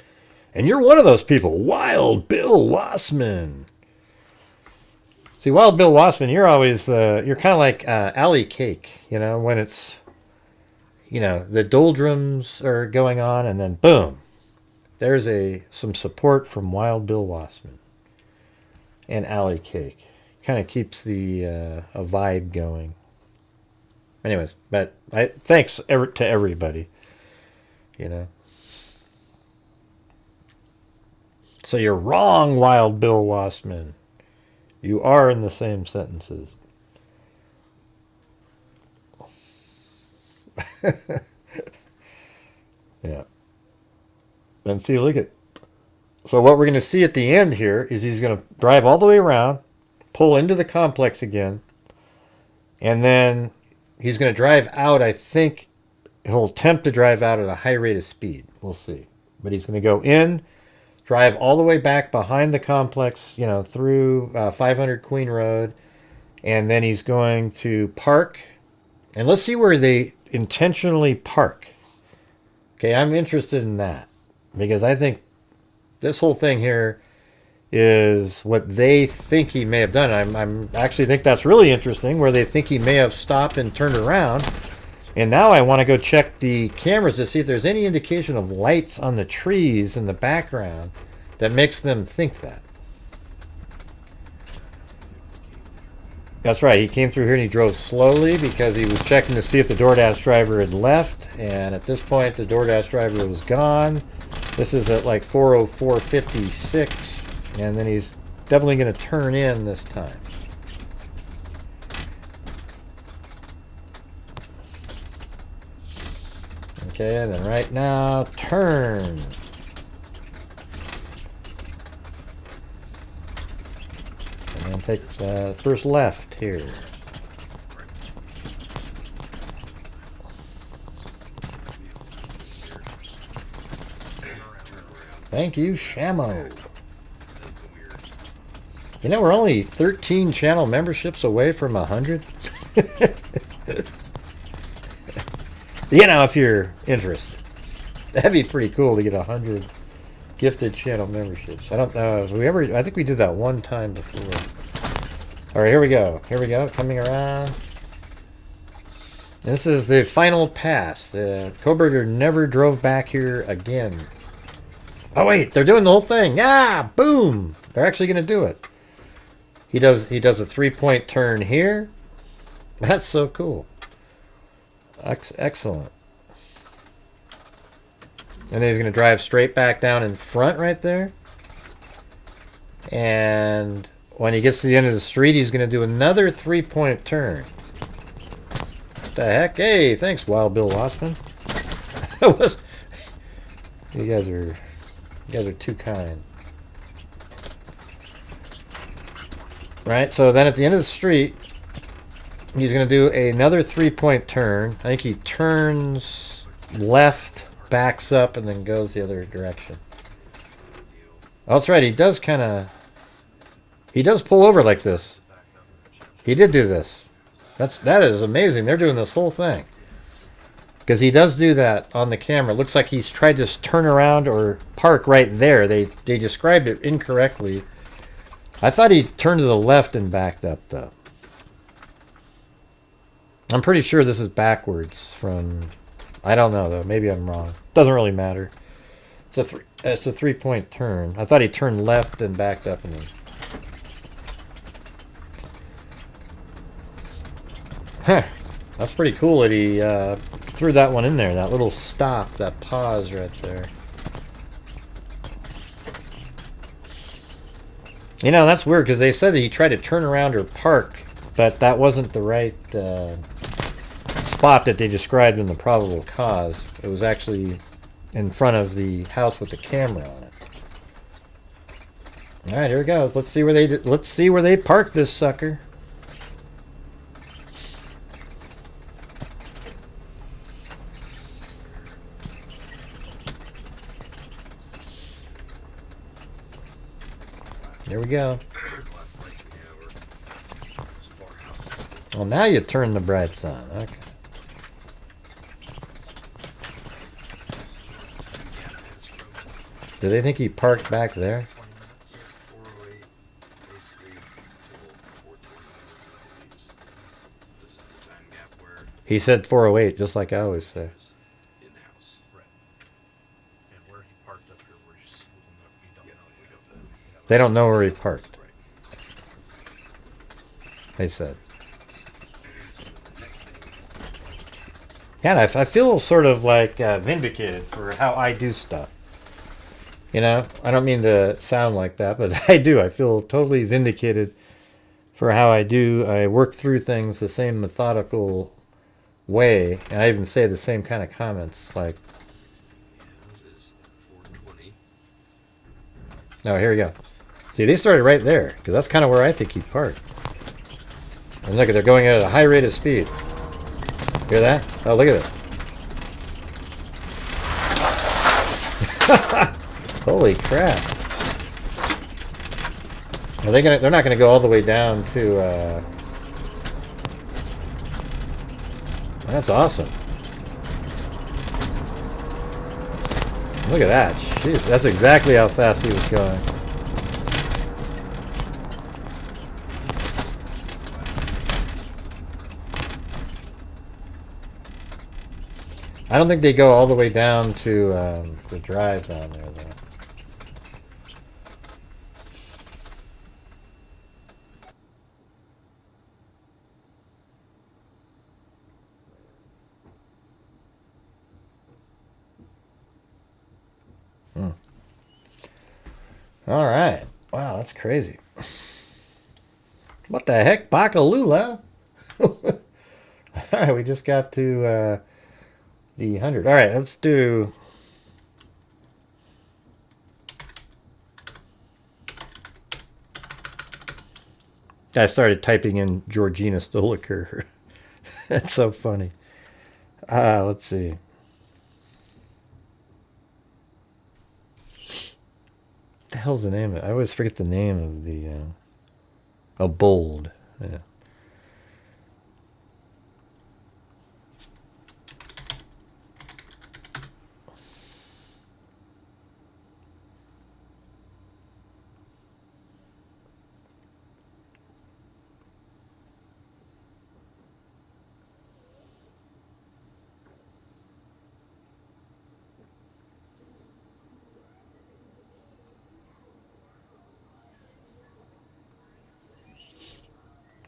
And you're one of those people, Wild Bill Lossman. See, Wild Bill Wassman, you're always you're kind of like alley cake, you know, when it's, you know, the doldrums are going on, and then boom, there's some support from Wild Bill Wassman and alley cake. Kind of keeps the a vibe going. Anyways, but thanks to everybody, you know. So you're wrong, Wild Bill Wassman. You are in the same sentences. Yeah. Then see, look at. So what we're going to see at the end here is he's going to drive all the way around, pull into the complex again, and then he's going to drive out. I think he'll attempt to drive out at a high rate of speed. We'll see. But he's going to go in, drive all the way back behind the complex, you know, through 500 Queen Road, and then he's going to park. And let's see where they intentionally park. Okay, I'm interested in that because I think this whole thing here is what they think he may have done. I'm actually think that's really interesting, where they think he may have stopped and turned around. And now I want to go check the cameras to see if there's any indication of lights on the trees in the background that makes them think that. That's right, he came through here and he drove slowly because he was checking to see if the DoorDash driver had left. And at this point, the DoorDash driver was gone. This is at like 4:04:56. And then he's definitely going to turn in this time. Okay, and then right now, turn. And then take the first left here. Thank you, Shamo. You know, we're only 13 channel memberships away from 100. You know, if you're interested. That'd be pretty cool to get 100 gifted channel memberships. I don't know if we ever... I think we did that one time before. All right, here we go. Here we go. Coming around. This is the final pass. Kohberger never drove back here again. Oh, wait. They're doing the whole thing. Yeah, boom. They're actually going to do it. He does a 3-point turn here. That's so cool. Excellent. And then he's going to drive straight back down in front right there. And when he gets to the end of the street, he's going to do another 3-point turn. What the heck? Hey, thanks, Wild Bill Wassman. You guys are too kind. Right, so then at the end of the street, he's going to do another 3-point turn. I think he turns left, backs up, and then goes the other direction. Oh, that's right. He does kind of... He does pull over like this. He did do this. That is amazing. They're doing this whole thing. Because he does do that on the camera. It looks like he's tried to turn around or park right there. They described it incorrectly. I thought he turned to the left and backed up, though. I'm pretty sure this is backwards from... I don't know, though. Maybe I'm wrong. Doesn't really matter. It's a 3-point turn. I thought he turned left and backed up. And then... Huh. That's pretty cool that he threw that one in there. That little stop, that pause right there. You know, that's weird because they said that he tried to turn around or park, but that wasn't the right spot that they described in the probable cause. It was actually in front of the house with the camera on it. All right, here it goes. Let's see where they parked this sucker. There we go. Well, now you turn the brights on. Okay. Do they think he parked back there? He said 408, just like I always say. In-house, right? And where he parked up here, where he's we don't know. They don't know where he parked. They said. Yeah, I feel sort of like vindicated for how I do stuff. You know, I don't mean to sound like that, but I do. I feel totally vindicated for how I do. I work through things the same methodical way, and I even say the same kind of comments, like, oh, here we go. See, they started right there, because that's kind of where I think he parked. And look, they're going at a high rate of speed. Hear that? Oh, look at it. Holy crap. Are they gonna, they're not going to go all the way down to... That's awesome. Look at that. Jeez, that's exactly how fast he was going. I don't think they go all the way down to the drive down there, though. All right. Wow, that's crazy. What the heck? Bakalula? All right, we just got to the 100. All right, let's do... I started typing in Georgina Stoliker. That's so funny. Let's see. What the hell's the name of it? I always forget the name of the... oh, Bold. Yeah.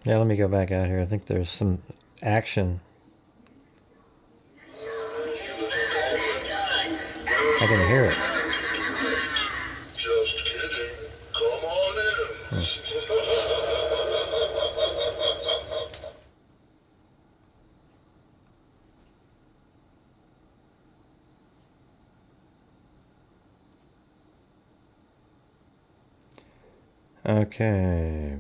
Yeah, let me go back out here. I think there's some action. I can hear it. Just kidding. Come on in. Okay.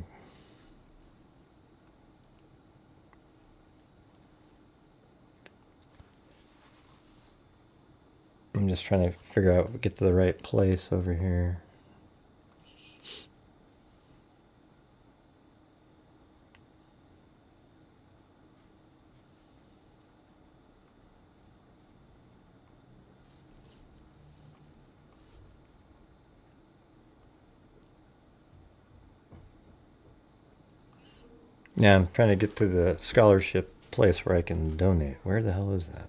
I'm just trying to figure out, get to the right place over here. Yeah, I'm trying to get to the scholarship place where I can donate. Where the hell is that?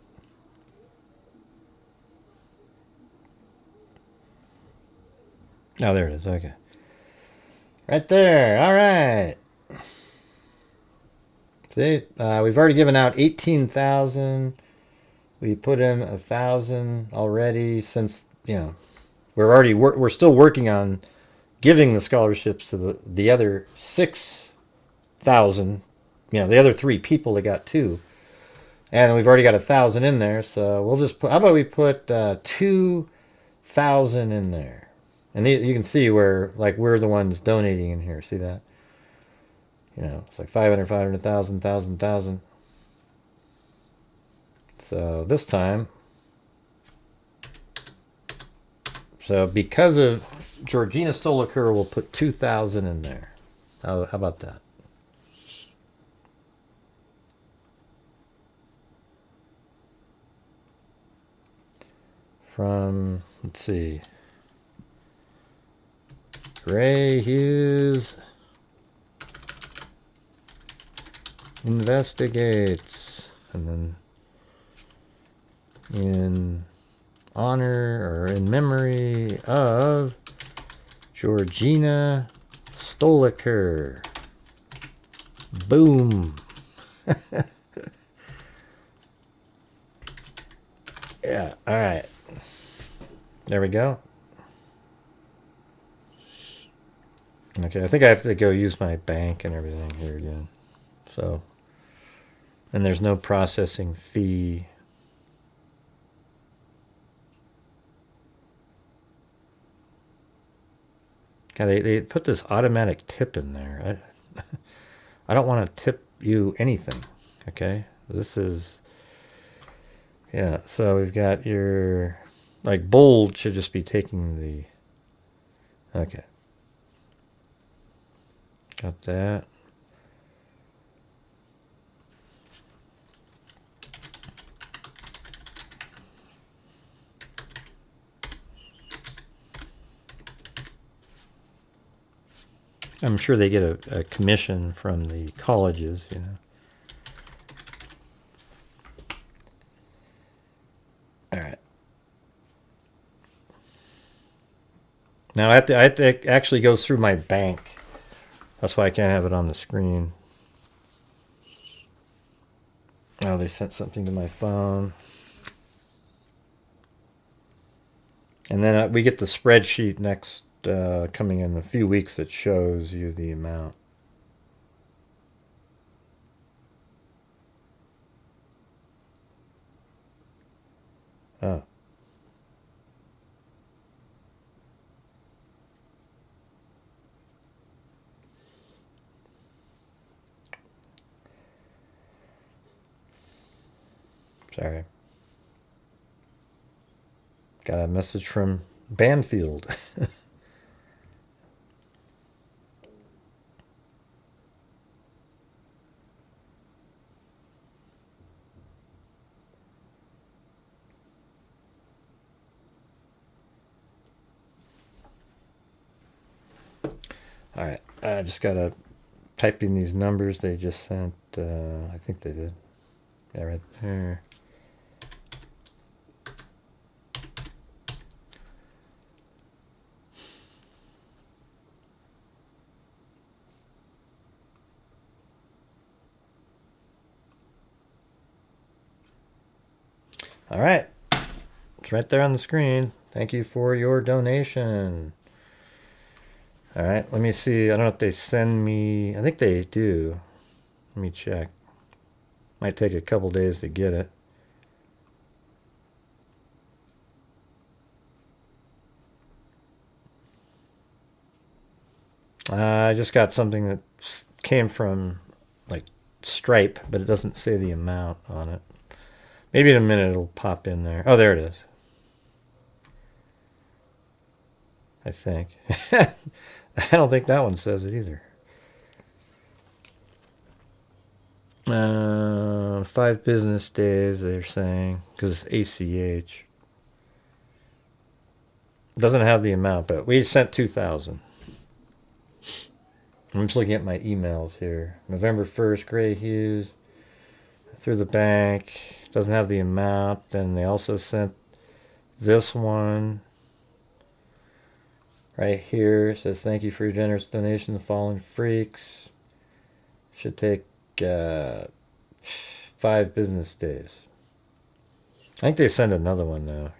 Oh, there it is. Okay. Right there. All right. See, we've already given out 18,000. We put in 1,000 already since, you know, we're still working on giving the scholarships to the other 6,000, you know, the other 3 people that got 2. And we've already got 1,000 in there, so we'll just put, how about we put 2,000 in there? And you can see where, like, we're the ones donating in here. See that? You know, it's like 500, 500, 1,000, 1,000, 1,000. So this time, so because of Georgina Stoliker, we'll put 2,000 in there. How about that? From, let's see, Grant Hughes investigates. and then in honor or in memory of Georgina Stoliker. Boom. Yeah, all right. There we go. Okay, I think I have to go use my bank and everything here again. So, and there's no processing fee. God, they put this automatic tip in there. I don't want to tip you anything, okay? This is, yeah, so we've got your, like, bold should just be taking the, okay. Got that. I'm sure they get a commission from the colleges, you know. All right. Now I have to actually go through my bank. That's why I can't have it on the screen. Oh, they sent something to my phone. And then we get the spreadsheet next, coming in a few weeks that shows you the amount. Oh. Sorry. Got a message from Banfield. All right, I just gotta type in these numbers they just sent. I think they did. Yeah, right there. All right, it's right there on the screen. Thank you for your donation. All right, let me see. I don't know if they send me. I think they do. Let me check. Might take a couple days to get it. I just got something that came from like Stripe, but it doesn't say the amount on it. Maybe in a minute it'll pop in there. Oh, there it is. I think. I don't think that one says it either. 5 business days, they're saying, because it's ACH. Doesn't have the amount, but we sent 2,000. I'm just looking at my emails here. November 1st, Grant Hughes, through the bank. Doesn't have the amount. Then they also sent this one right here. It says, thank you for your generous donation. The following freaks. Should take 5 business days. I think they sent another one though.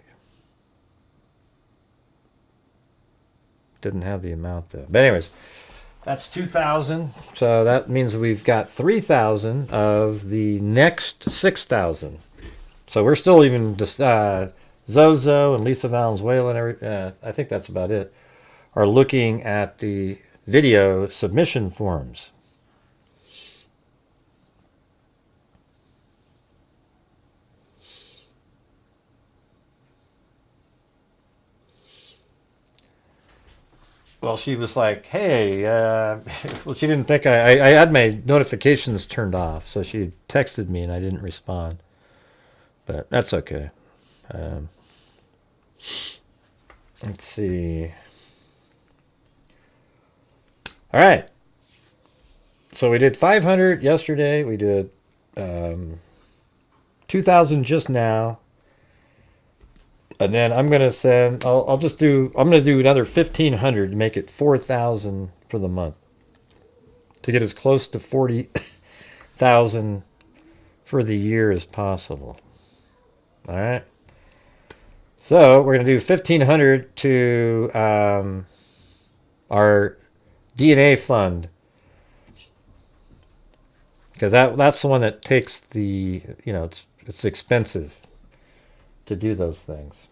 Didn't have the amount though. But anyways, that's 2,000. So that means we've got 3,000 of the next 6,000. So we're still even just Zozo and Lisa Valenzuela and I think that's about it. Are looking at the video submission forms. Well, she was like, hey, well, she didn't think I had my notifications turned off, so she texted me and I didn't respond. But that's okay. Let's see. All right. So we did 500 yesterday. We did 2,000 just now. And then I'm going to send, I'm going to do another 1,500 to make it 4,000 for the month. To get as close to 40,000 for the year as possible. All right. So we're going to do 1,500 to our DNA fund. Because that's the one that takes the, you know, it's expensive to do those things.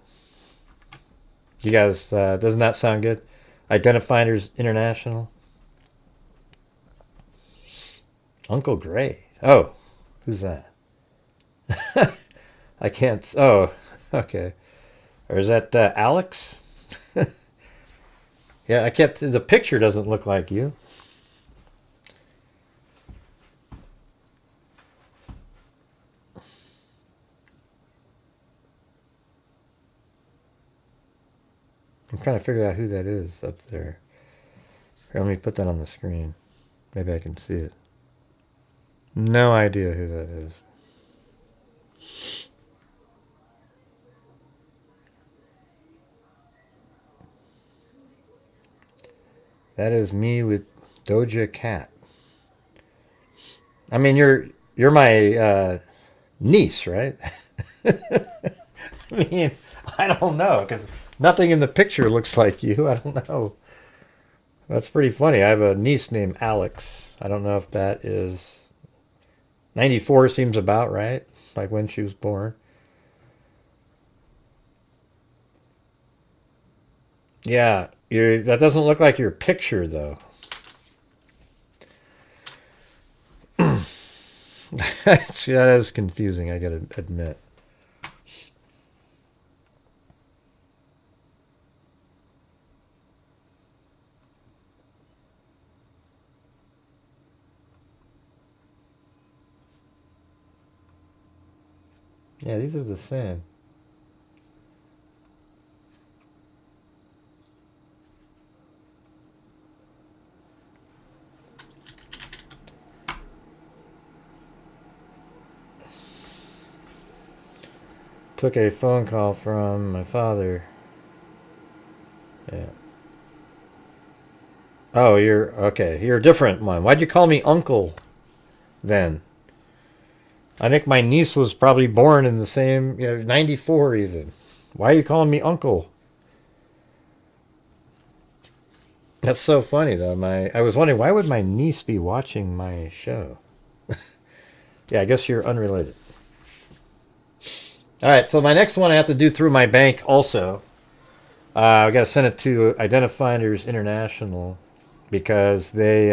You guys, doesn't that sound good? Identifiers International. Uncle Gray. Oh, who's that? I can't. Oh, okay. Or is that Alex? Yeah, I can't. The picture doesn't look like you. I'm trying to figure out who that is up there. Here, let me put that on the screen. Maybe I can see it. No idea who that is. That is me with Doja Cat. I mean, you're my niece, right? I mean, I don't know, because nothing in the picture looks like you. I don't know. That's pretty funny. I have a niece named Alex. I don't know if that is... 94 seems about right, like when she was born. Yeah, that doesn't look like your picture, though. See, that is confusing, I gotta admit. Yeah, these are the same. Took a phone call from my father. Yeah. Oh, you're okay. You're a different one. Why'd you call me uncle then? I think my niece was probably born in the same, 94 even. Why are you calling me uncle? That's so funny though. I was wondering, why would my niece be watching my show? Yeah, I guess you're unrelated. All right, so my next one I have to do through my bank also. I got to send it to Identifiers International because they,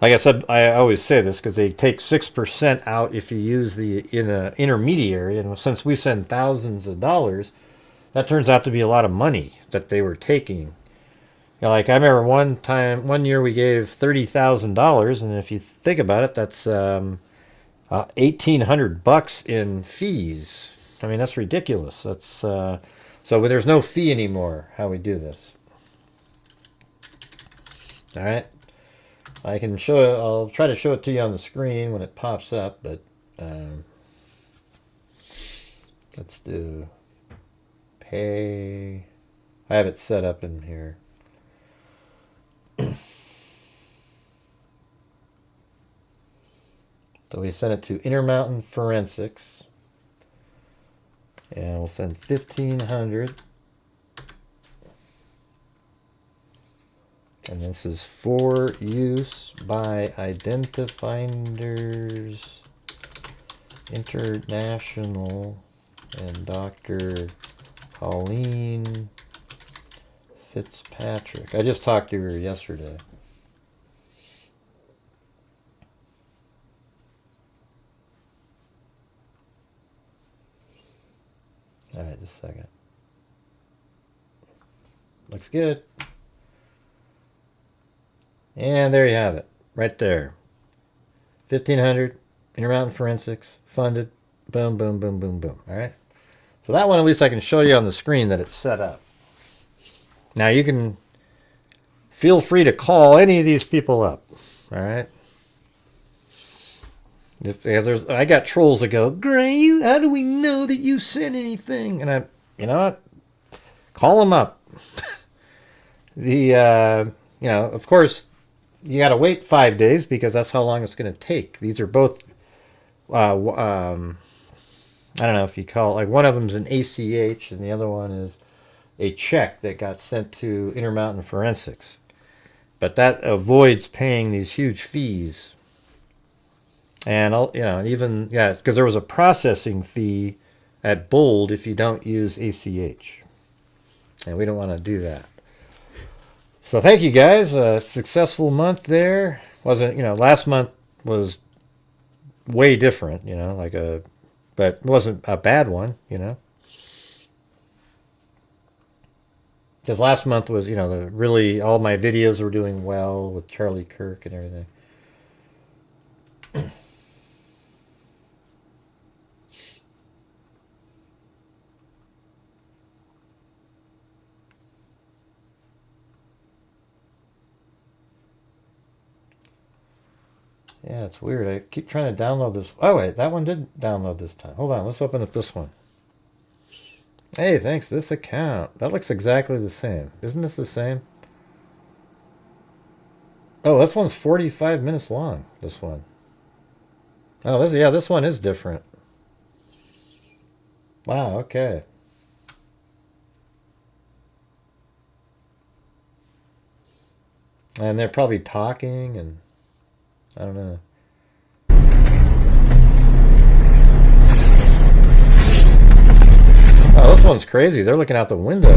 like I said, I always say this because they take 6% out if you use the intermediary, and since we send thousands of dollars, that turns out to be a lot of money that they were taking. Like I remember one year we gave $30,000, and if you think about it, that's $1,800 in fees. I mean, that's ridiculous. That's so there's no fee anymore. How we do this? All right, I can show it. I'll try to show it to you on the screen when it pops up, but let's do pay. I have it set up in here. So we send it to Intermountain Forensics, and we'll send 1,500. And this is for use by Identifiers International and Dr. Colleen Fitzpatrick. I just talked to her yesterday. All right, just a second. Looks good. And there you have it, right there. 1,500, Intermountain Forensics, funded, boom, boom, boom, boom, boom. All right. So that one, at least I can show you on the screen that it's set up. Now you can feel free to call any of these people up. All right. I got trolls that go, Gray, how do we know that you sent anything? And you know what? Call them up. Of course, you got to wait 5 days because that's how long it's going to take. These are both, I don't know if you call it, like one of them's an ACH and the other one is a check that got sent to Intermountain Forensics. But that avoids paying these huge fees. And, because there was a processing fee at Bold if you don't use ACH. And we don't want to do that. So thank you guys. A successful month there. Last month was way different, but it wasn't a bad one, Because last month was, really all my videos were doing well with Charlie Kirk and everything. Yeah, it's weird. I keep trying to download this. Oh, wait, that one did download this time. Hold on, let's open up this one. Hey, thanks, this account. That looks exactly the same. Isn't this the same? Oh, this one's 45 minutes long, this one. Oh, this one is different. Wow, okay. And they're probably talking and I don't know. Oh, this one's crazy. They're looking out the windows.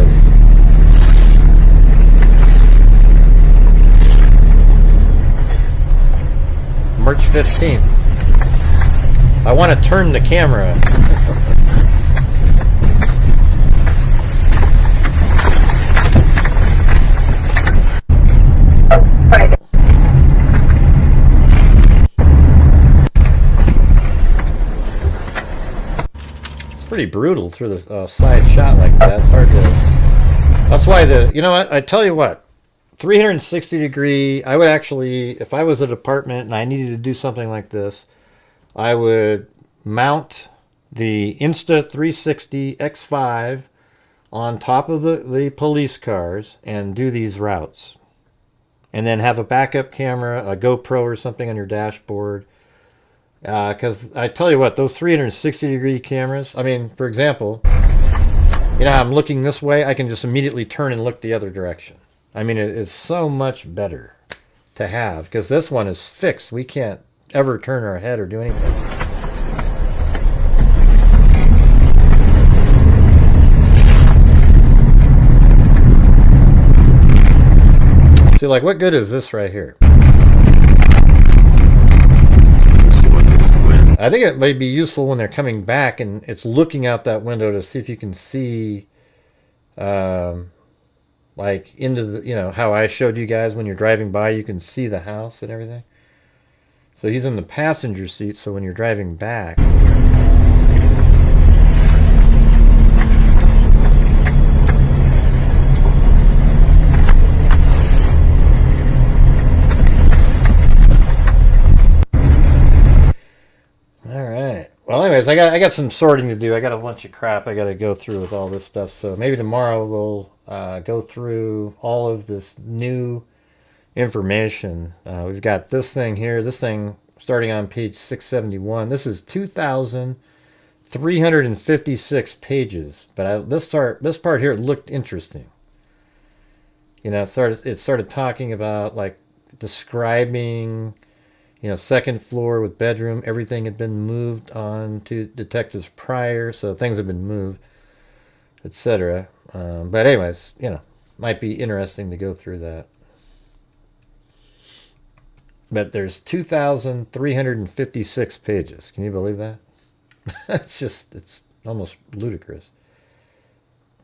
March 15th. I want to turn the camera. Pretty brutal through the side shot like that. It's hard to. That's why I tell you what, 360 degree. I would actually, if I was at an apartment and I needed to do something like this, I would mount the Insta360 X5 on top of the police cars and do these routes, and then have a backup camera, a GoPro or something on your dashboard. Because I tell you what, those 360 degree cameras, I mean, for example, I'm looking this way, I can just immediately turn and look the other direction. I mean, it is so much better to have, because this one is fixed. We can't ever turn our head or do anything. See, like, what good is this right here? I think it might be useful when they're coming back and it's looking out that window to see if you can see, like into the, how I showed you guys when you're driving by, you can see the house and everything. So he's in the passenger seat, so when you're driving back. Well, anyways, I got some sorting to do. I got a bunch of crap I got to go through with all this stuff. So maybe tomorrow we'll go through all of this new information. We've got this thing here. This thing starting on page 671. This is 2,356 pages. But this part here looked interesting. It started talking about like describing. Second floor with bedroom. Everything had been moved on to detectives prior, so things have been moved, etc. But anyways, might be interesting to go through that. But there's 2,356 pages. Can you believe that? It's almost ludicrous.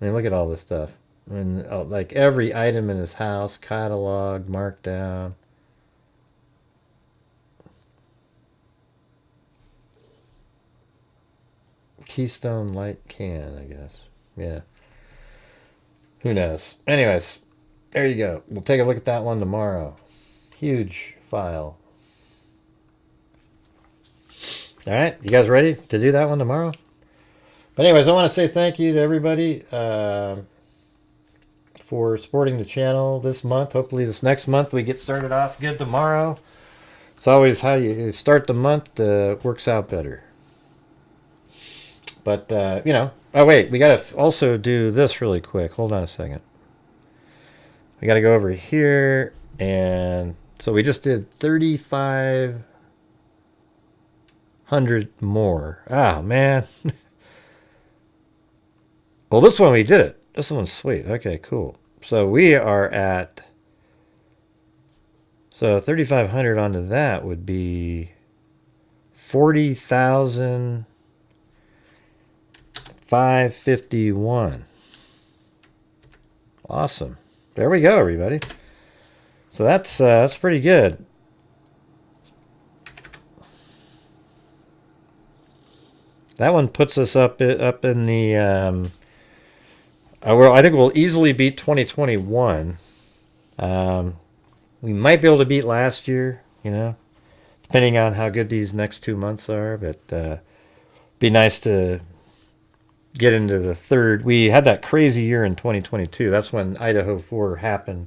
I mean, look at all this stuff. I mean, like every item in his house, cataloged, marked down. Keystone Light can, I guess. Yeah. Who knows? Anyways, there you go. We'll take a look at that one tomorrow. Huge file. All right, you guys ready to do that one tomorrow? But anyways, I want to say thank you to everybody for supporting the channel this month. Hopefully this next month we get started off good tomorrow. It's always how you start the month works out better. But, you know, oh wait, we got to also do this really quick. Hold on a second. We got to go over here, and so we just did 3,500 more. Oh, man. Well, this one we did it. This one's sweet. Okay, cool. So we are at, so 3,500 onto that would be 40,551. Awesome. There we go, everybody. So that's pretty good. That one puts us up in the well, I think we'll easily beat 2021. We might be able to beat last year, you know, depending on how good these next 2 months are. But be nice to get into the third. We had that crazy year in 2022. That's when Idaho 4 happened.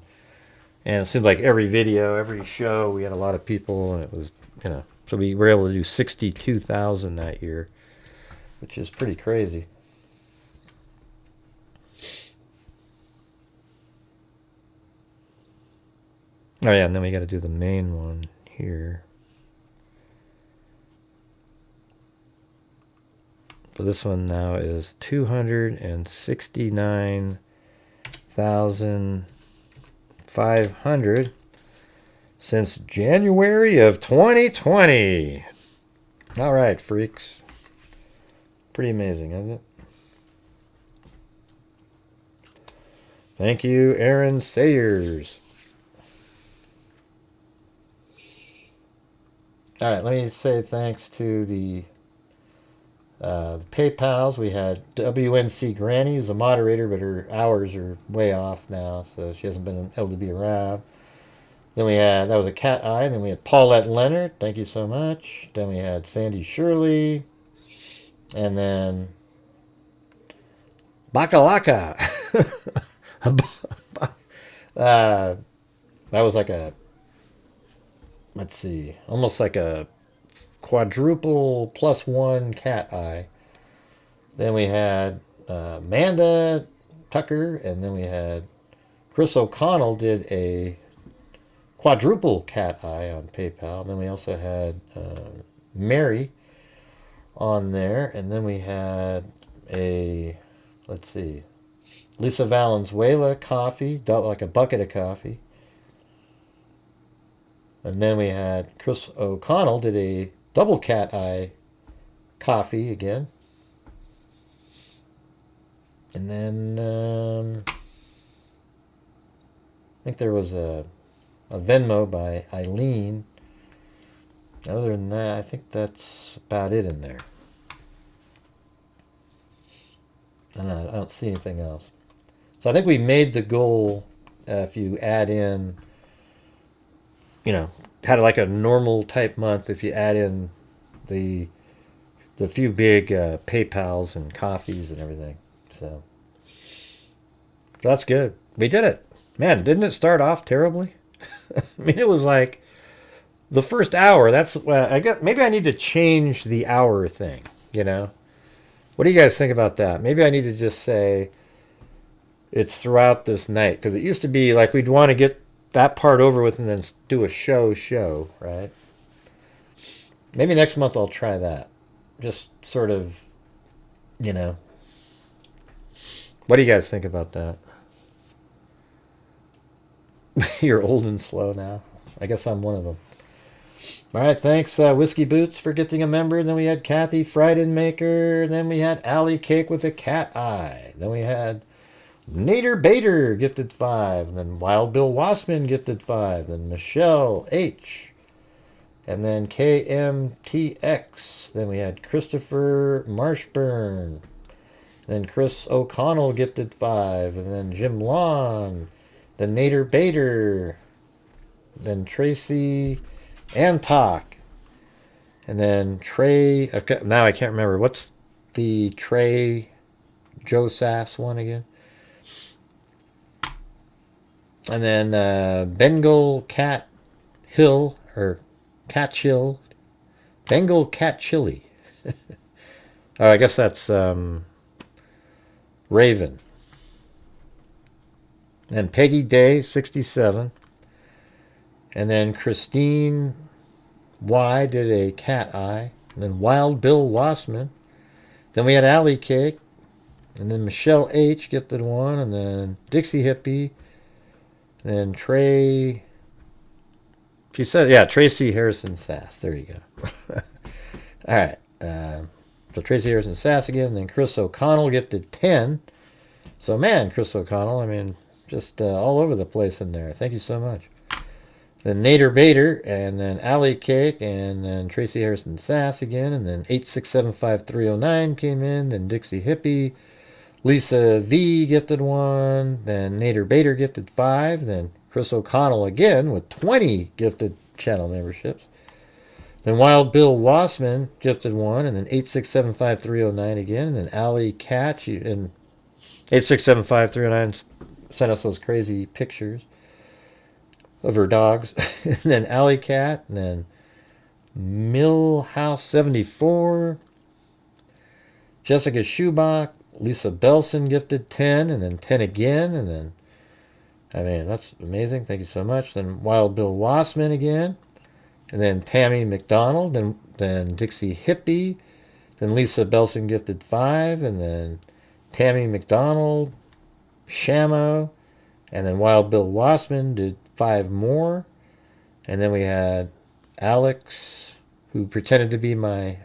And it seemed like every video, every show, we had a lot of people. And it was, you know, so we were able to do 62,000 that year, which is pretty crazy. Oh yeah, and then we got to do the main one here. So this one now is 269,500 since January of 2020. All right, freaks. Pretty amazing, isn't it? Thank you, Aaron Sayers. All right, let me say thanks to the PayPals. We had WNC Granny, who's a moderator, but her hours are way off now, so she hasn't been able to be around. Then we had, that was a Cat Eye. Then we had Paulette Leonard. Thank you so much. Then we had Sandy Shirley. And then Bakalaka. That was like a, let's see, almost like a quadruple +1 Cat Eye. Then we had Amanda Tucker, and then we had Chris O'Connell did a quadruple Cat Eye on PayPal. And then we also had Mary on there, and then we had a, let's see, Lisa Valenzuela coffee, like a bucket of coffee. And then we had Chris O'Connell did a double Cat Eye coffee again. And then I think there was a Venmo by Eileen. Other than that, I think that's about it in there. I don't see anything else. So I think we made the goal, if you add in, you know, had like a normal type month, if you add in the few big PayPals and coffees and everything. So that's good. We did it. Man, didn't it start off terribly? I mean, it was like the first hour. That's I got. Maybe I need to change the hour thing, you know? What do you guys think about that? Maybe I need to just say it's throughout this night, because it used to be like we'd want to get that part over with and then do a show, right? Maybe next month I'll try that. Just sort of, you know. What do you guys think about that? You're old and slow now. I guess I'm one of them. All right, thanks, Whiskey Boots, for getting a member. Then we had Kathy Freidenmaker. Then we had Allie Cake with a Cat Eye. Then we had Nader Bader gifted 5. And then Wild Bill Wassman gifted 5. Then Michelle H. And then KMTX. Then we had Christopher Marshburn. Then Chris O'Connell gifted 5. And then Jim Long. Then Nader Bader. Then Tracy Antok. And then Trey, now I can't remember. What's the Trey Joe Sass one again? And then Bengal Cat Hill, or Cat Chill. Bengal Cat Chili. Oh, I guess that's Raven. And Peggy Day, 67. And then Christine Y did a cat eye. And then Wild Bill Wassman. Then we had Alley Cake. And then Michelle H gifted one. And then Dixie Hippie. And then Trey. She said, yeah, Tracy Harrison Sass. There you go. All right. So Tracy Harrison Sass again. And then Chris O'Connell gifted 10. So, man, Chris O'Connell, I mean, just all over the place in there. Thank you so much. Then Nader Bader, and then Alley Cake, and then Tracy Harrison Sass again, and then 8675309 came in, then Dixie Hippie, Lisa V gifted 1, then Nader Bader gifted 5, then Chris O'Connell again with 20 gifted channel memberships. Then Wild Bill Wassman gifted 1, and then 8675309 again, and then Alley Catch, and 8675309 sent us those crazy pictures of her dogs. And then Alley Cat, and then Millhouse 74, Jessica Schubach, Lisa Belson gifted 10, and then 10 again, and then, I mean, that's amazing. Thank you so much. Then Wild Bill Wassman again, and then Tammy McDonald, then Dixie Hippie, then Lisa Belson gifted 5, and then Tammy McDonald, Shamo, and then Wild Bill Wassman did 5 more. And then we had Alex, who pretended to be my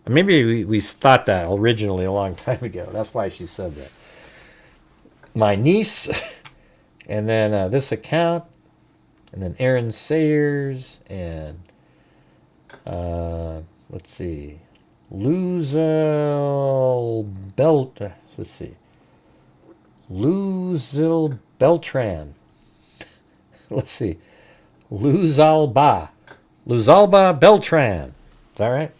maybe we thought that originally a long time ago. That's why she said that. My niece, and then this account, and then Aaron Sayers, and let's see, Luzil Beltran. Let's see. Luzalba Beltran. Is that right?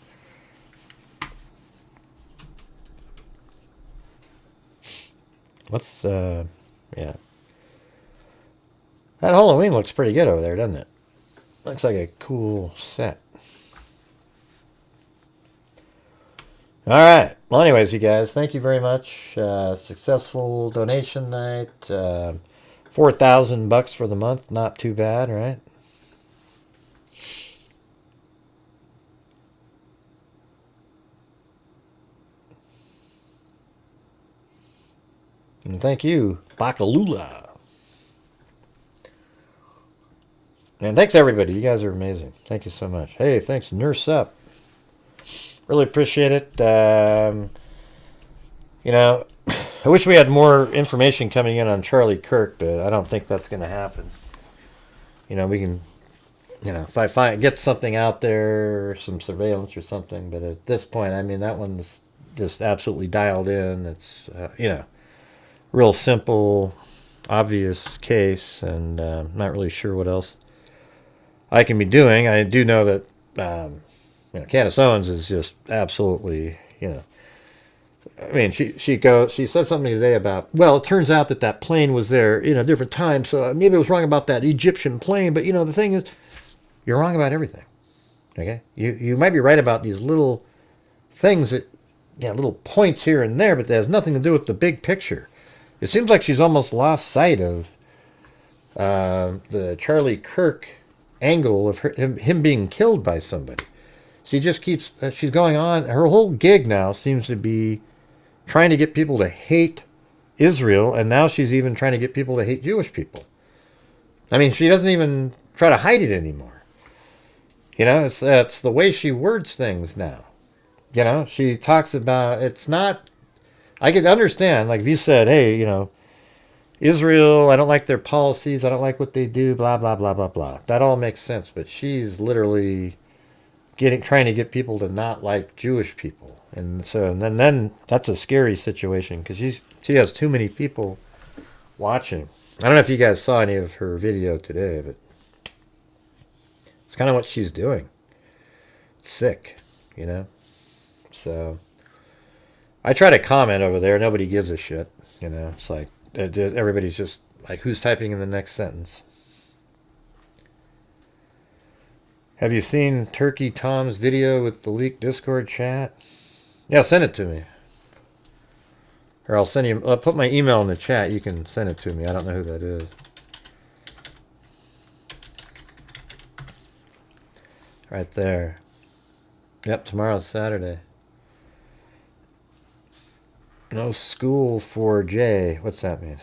Let's, yeah. That Halloween looks pretty good over there, doesn't it? Looks like a cool set. All right. Well, anyways, you guys, thank you very much. Successful donation night. $4,000 for the month. Not too bad, right? And thank you, Bakalula. And thanks, everybody. You guys are amazing. Thank you so much. Hey, thanks, Nurse Up. Really appreciate it. You know, I wish we had more information coming in on Charlie Kirk, but I don't think that's going to happen. You know, we can, you know, if I get something out there, some surveillance or something, but at this point, I mean, that one's just absolutely dialed in. It's, you know, real simple, obvious case, and not really sure what else I can be doing. I do know that, you know, Candace Owens is just absolutely, you know, I mean, she said something today about, well, it turns out that plane was there in a different time, so maybe it was wrong about that Egyptian plane, but, you know, the thing is, you're wrong about everything, okay? You might be right about these little things that, yeah, little points here and there, but that has nothing to do with the big picture. It seems like she's almost lost sight of the Charlie Kirk angle of him being killed by somebody. She just keeps, she's going on, her whole gig now seems to be trying to get people to hate Israel, and now she's even trying to get people to hate Jewish people. I mean, she doesn't even try to hide it anymore. You know, it's the way she words things now. You know, she talks about, it's not, I could understand, like if you said, hey, you know, Israel, I don't like their policies, I don't like what they do, blah, blah, blah, blah, blah. That all makes sense, but she's literally trying to get people to not like Jewish people. And so then that's a scary situation because she has too many people watching. I don't know if you guys saw any of her video today, but It's kind of what she's doing. It's sick, you know? So I try to comment over there. Nobody gives a shit, you know? It's like everybody's just like, who's typing in the next sentence? Have you seen Turkey Tom's video with the leaked Discord chat? Yeah, send it to me. Or I'll send you, I'll put my email in the chat. You can send it to me. I don't know who that is. Right there. Yep, tomorrow's Saturday. No school for Jay. What's that mean?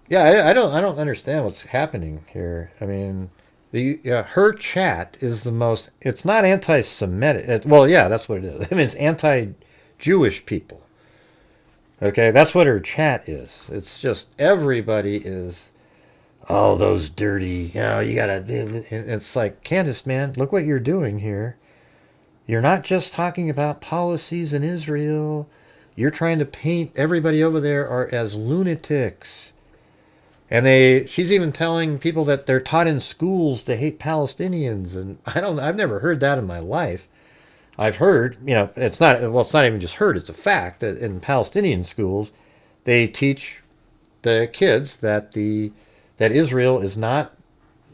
Yeah, I don't understand what's happening here. I mean, her chat is the most. It's not anti-Semitic. Well, yeah, that's what it is. I mean, it's anti-Jewish people. Okay, that's what her chat is. It's just everybody is. Oh, those dirty. You know, you gotta. It's like, Candace, man, look what you're doing here. You're not just talking about policies in Israel. You're trying to paint everybody over there as lunatics. And she's even telling people that they're taught in schools to hate Palestinians. And I've never heard that in my life. I've heard, you know, it's not even just heard, it's a fact that in Palestinian schools, they teach the kids that Israel is not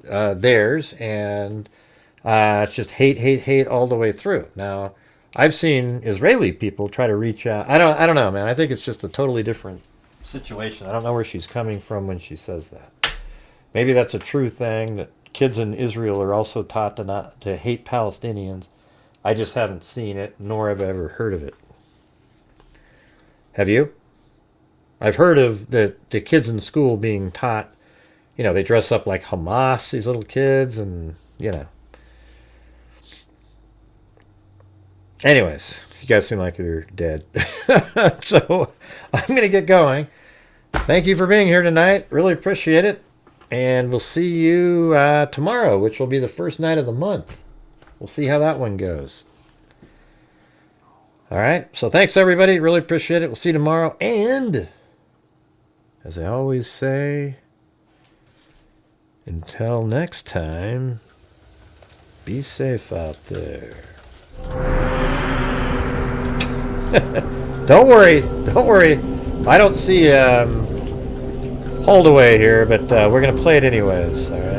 theirs, and it's just hate all the way through. Now, I've seen Israeli people try to reach out. I don't know, man. I think it's just a totally different situation. I don't know where she's coming from when she says that. Maybe that's a true thing, that kids in Israel are also taught to hate Palestinians. I just haven't seen it, nor have I ever heard of it. Have you? I've heard of the kids in school being taught, you know, they dress up like Hamas, these little kids, and, you know. Anyways, you guys seem like you're dead. So I'm going to get going. Thank you for being here tonight. Really appreciate it. And we'll see you tomorrow, which will be the first night of the month. We'll see how that one goes. All right. So thanks, everybody. Really appreciate it. We'll see you tomorrow. And as I always say, until next time, be safe out there. Don't worry. I don't see Holdaway here, but we're going to play it anyways. All right.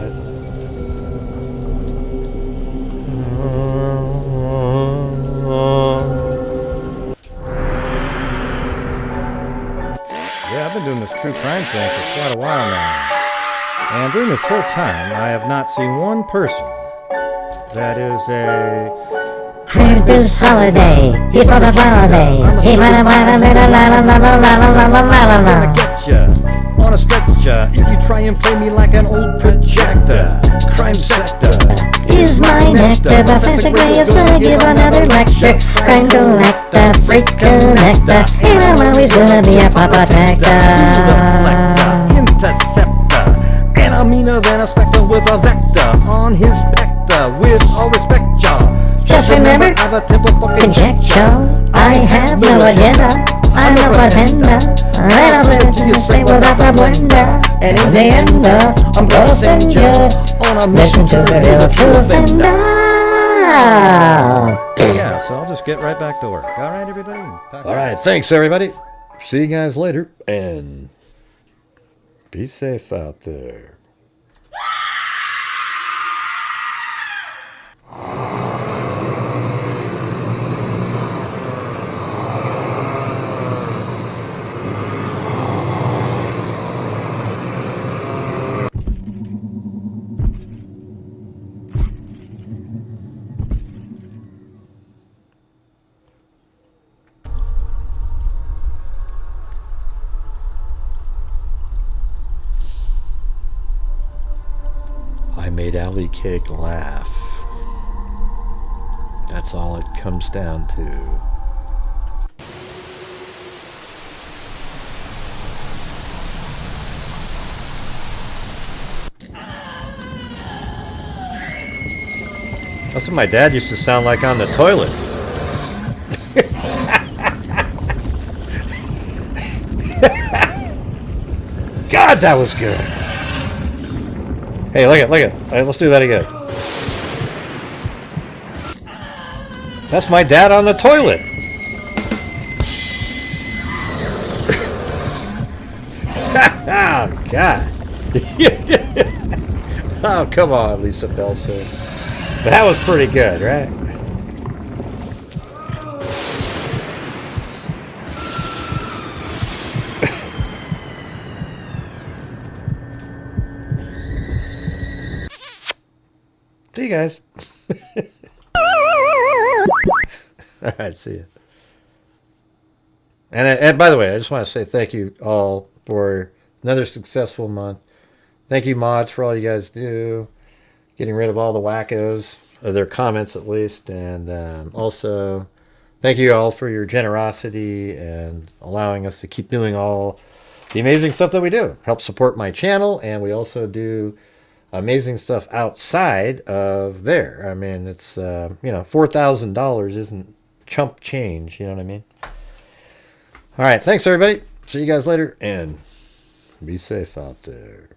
Yeah, I've been doing this true crime thing for quite a while now. And during this whole time, I have not seen one person that is a... Krampus holiday, he for the holiday, he la la la la la la la la la la la la la. I'm gonna get ya on a stretcher if you try and play me like an old projector. Crime sector is my nectar, Professor Gray is gonna give another lecture. Crime collector, freak connector, and I'm always gonna be a pop protector. Interceptor, and I'm meaner than a spectre with a vector on his pector. With all respect, y'all. Just remember, conjecture, I have no agenda, I'm no pretender, and I'll live to you straight without the blender, and in the end, I'm crossing you, on a mission to reveal the truth and Yeah, so I'll just get right back to work. All right, everybody? All right, thanks, everybody. See you guys later, and be safe out there. I made Alley Cake laugh. That's all it comes down to. That's what my dad used to sound like on the toilet. God, that was good. Hey, look at. Hey, let's do that again. That's my dad on the toilet. Oh, God. Oh, come on, Lisa Belson. That was pretty good, right? See you guys. All right, see you. And by the way, I just want to say thank you all for another successful month. Thank you, mods, for all you guys do. Getting rid of all the wackos, or their comments at least. And also, thank you all for your generosity and allowing us to keep doing all the amazing stuff that we do. Help support my channel, and we also do amazing stuff outside of there. I mean, it's, $4,000 isn't chump change, you know what I mean? All right, thanks, everybody. See you guys later, and be safe out there.